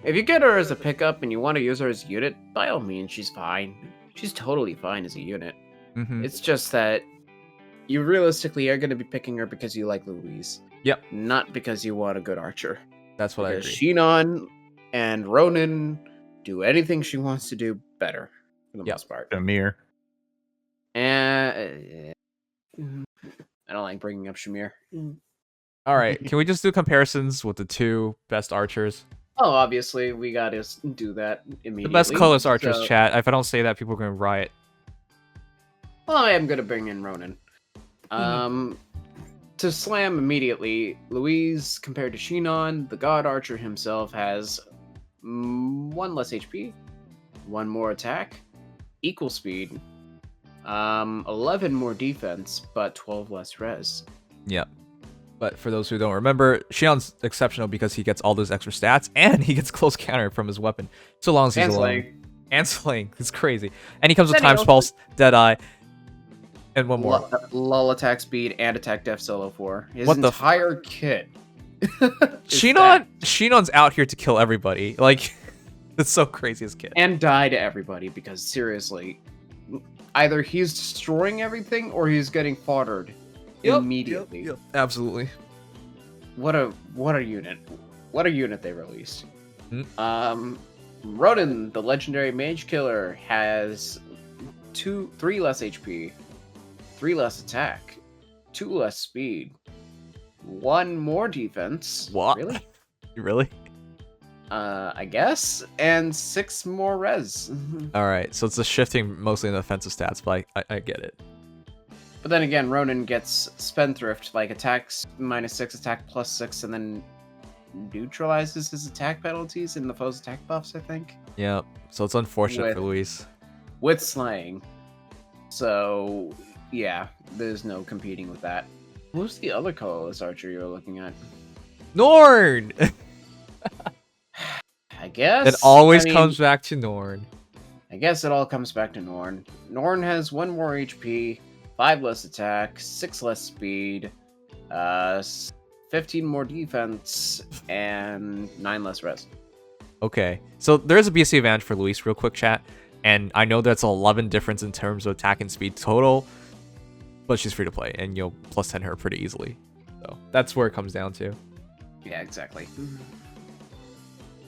If you get her as a pickup and you want to use her as a unit, by all means, she's fine. She's totally fine as a unit. mhm. It's just that you realistically are going to be picking her because you like Louise. Yep. Not because you want a good archer. That's what I Because agree. Shinon and Ronin do anything she wants to do better, for the Yep. most part. Shamir. And I don't like bringing up Shamir. All right, can we just do comparisons with the two best archers? Oh, obviously, we gotta do that immediately. The best colorless archers, So- chat. If I don't say that, people are going to riot. Well, I am gonna bring in Ronin. To slam immediately, Louise, compared to Shinon, the God Archer himself has 1 less HP, 1 more attack, equal speed, 11 more defense, but 12 less res. Yep. But for those who don't remember, Shion's exceptional because he gets all those extra stats and he gets close counter from his weapon. So long as he's And alone. slaying. And slaying. It's crazy. And he comes with Then he Time's also- Pulse, Deadeye, and one more. Lull attack speed and attack def solo 4. His What the entire kit. is Shinon's out here to kill everybody. Like, it's so crazy as kid. and die to everybody because seriously, either he's destroying everything or he's getting foddered immediately. Yep, absolutely. What a unit! What a unit they released. Hmm. Ronin, the legendary mage killer, has 3 less HP, 3 less attack, 2 less speed, 1 more defense. What? Really? Really? I guess, and 6 more res. All right, so it's a shifting mostly in the offensive stats, but I get it. But then again, Ronin gets Spendthrift, like attacks -6, attack +6, and then neutralizes his attack penalties and the foe's attack buffs, I think. Yeah, so it's unfortunate for Louise. With slaying. So, yeah, there's no competing with that. Who's the other colorless archer you're looking at? Norn! I guess. It always comes back to Norn. I guess it all comes back to Norn. Norn has 1 more HP, 5 less attack, 6 less speed, 15 more defense, and 9 less res. Okay, so there is a BSC advantage for Louise, real quick, chat. And I know that's 11 difference in terms of attack and speed total, but she's free to play, and you'll plus 10 her pretty easily. So that's where it comes down to. Yeah, exactly.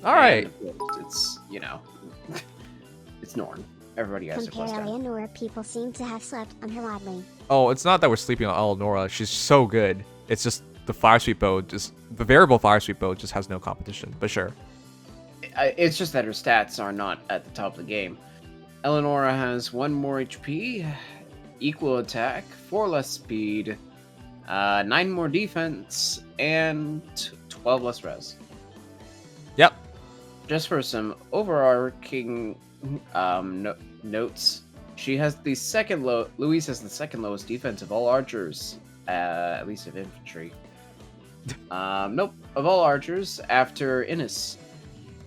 All right. It's, you know, it's Norn. Everybody has to plus 10. Eleonora, people seem to have slept on her widely. Oh, it's not that we're sleeping on Eleonora. She's so good. It's just the fire sweep bow, the variable fire sweep bow just has no competition, but sure. It's just that her stats are not at the top of the game. Eleonora has 1 more HP, equal attack, 4 less speed, 9 more defense, and 12 less res. Yep. Just for some overarching notes, she has the second Louise has the second lowest defense of all archers, at least of infantry. Nope, of all archers after Innis,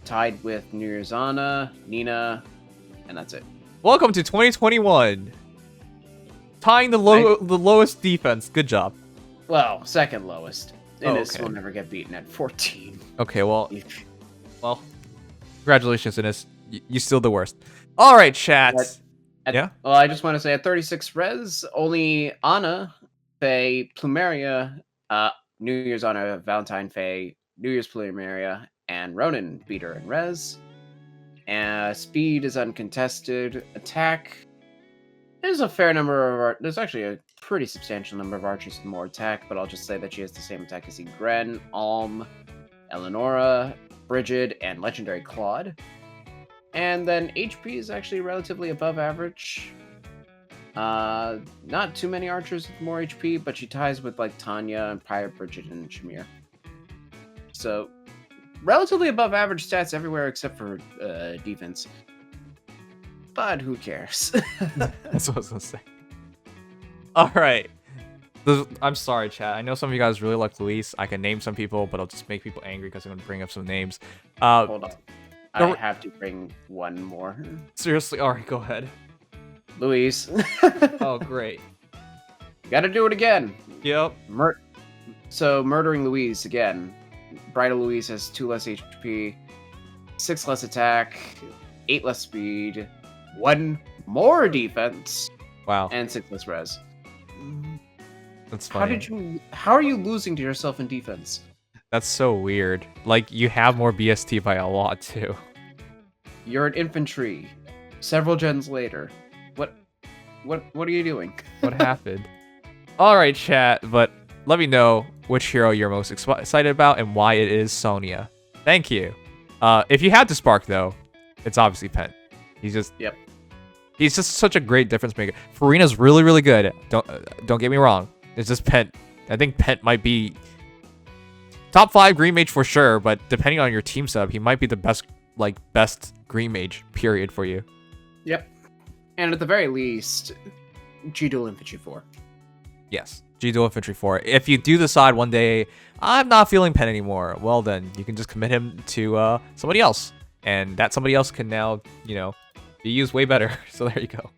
tied with Nirzana, Nina, and that's it. Welcome to 2021. Tying the lowest defense. Good job. Well, second lowest. Innis okay. will never get beaten at 14. Okay, well, congratulations, Innis. You still the worst. All right, chat. Yeah. Well, I just want to say at 36 res, only Anna, Faye, Plumeria, New Year's Honor, Valentine, Faye, New Year's Plumeria, and Ronan beat her in res. Speed is uncontested. Attack, there's a fair number of there's actually a pretty substantial number of archers with more attack, but I'll just say that she has the same attack as Gren, Alm, Eleonora, Brigid, and Legendary Claude. And then HP is actually relatively above average. Not too many archers with more HP, but she ties with like Tanya and Pirate Brigid and Shamir. So relatively above average stats everywhere except for defense. But who cares? That's what I was gonna say. All right. I'm sorry, chat. I know some of you guys really like Louise. I can name some people, but I'll just make people angry because I'm gonna bring up some names. Hold on. I have to bring one more. Seriously? All right, go ahead. Louise. Oh, great. Gotta do it again. Yep. So murdering Louise again. Bridal Louise has 2 less HP, 6 less attack, 8 less speed, 1 more defense. Wow. And 6 less res. That's funny. How are you losing to yourself in defense? That's so weird. Like, you have more BST by a lot, too. You're an infantry. Several gens later. What are you doing? What happened? All right, chat, but let me know which hero you're most excited about and why it is Sonia. Thank you. If you had to spark, though, it's obviously Pent. He's just... Yep. He's just such a great difference maker. Farina's really, really good. Don't get me wrong. It's just Pent. I think Pent might be top 5 green mage for sure, but depending on your team setup, he might be the best green mage, period, for you. Yep. And at the very least, G-Dual Infantry 4. Yes, G-Dual Infantry 4. If you do decide one day, I'm not feeling Pent anymore, well then, you can just commit him to somebody else. And that somebody else can now, be used way better. So there you go.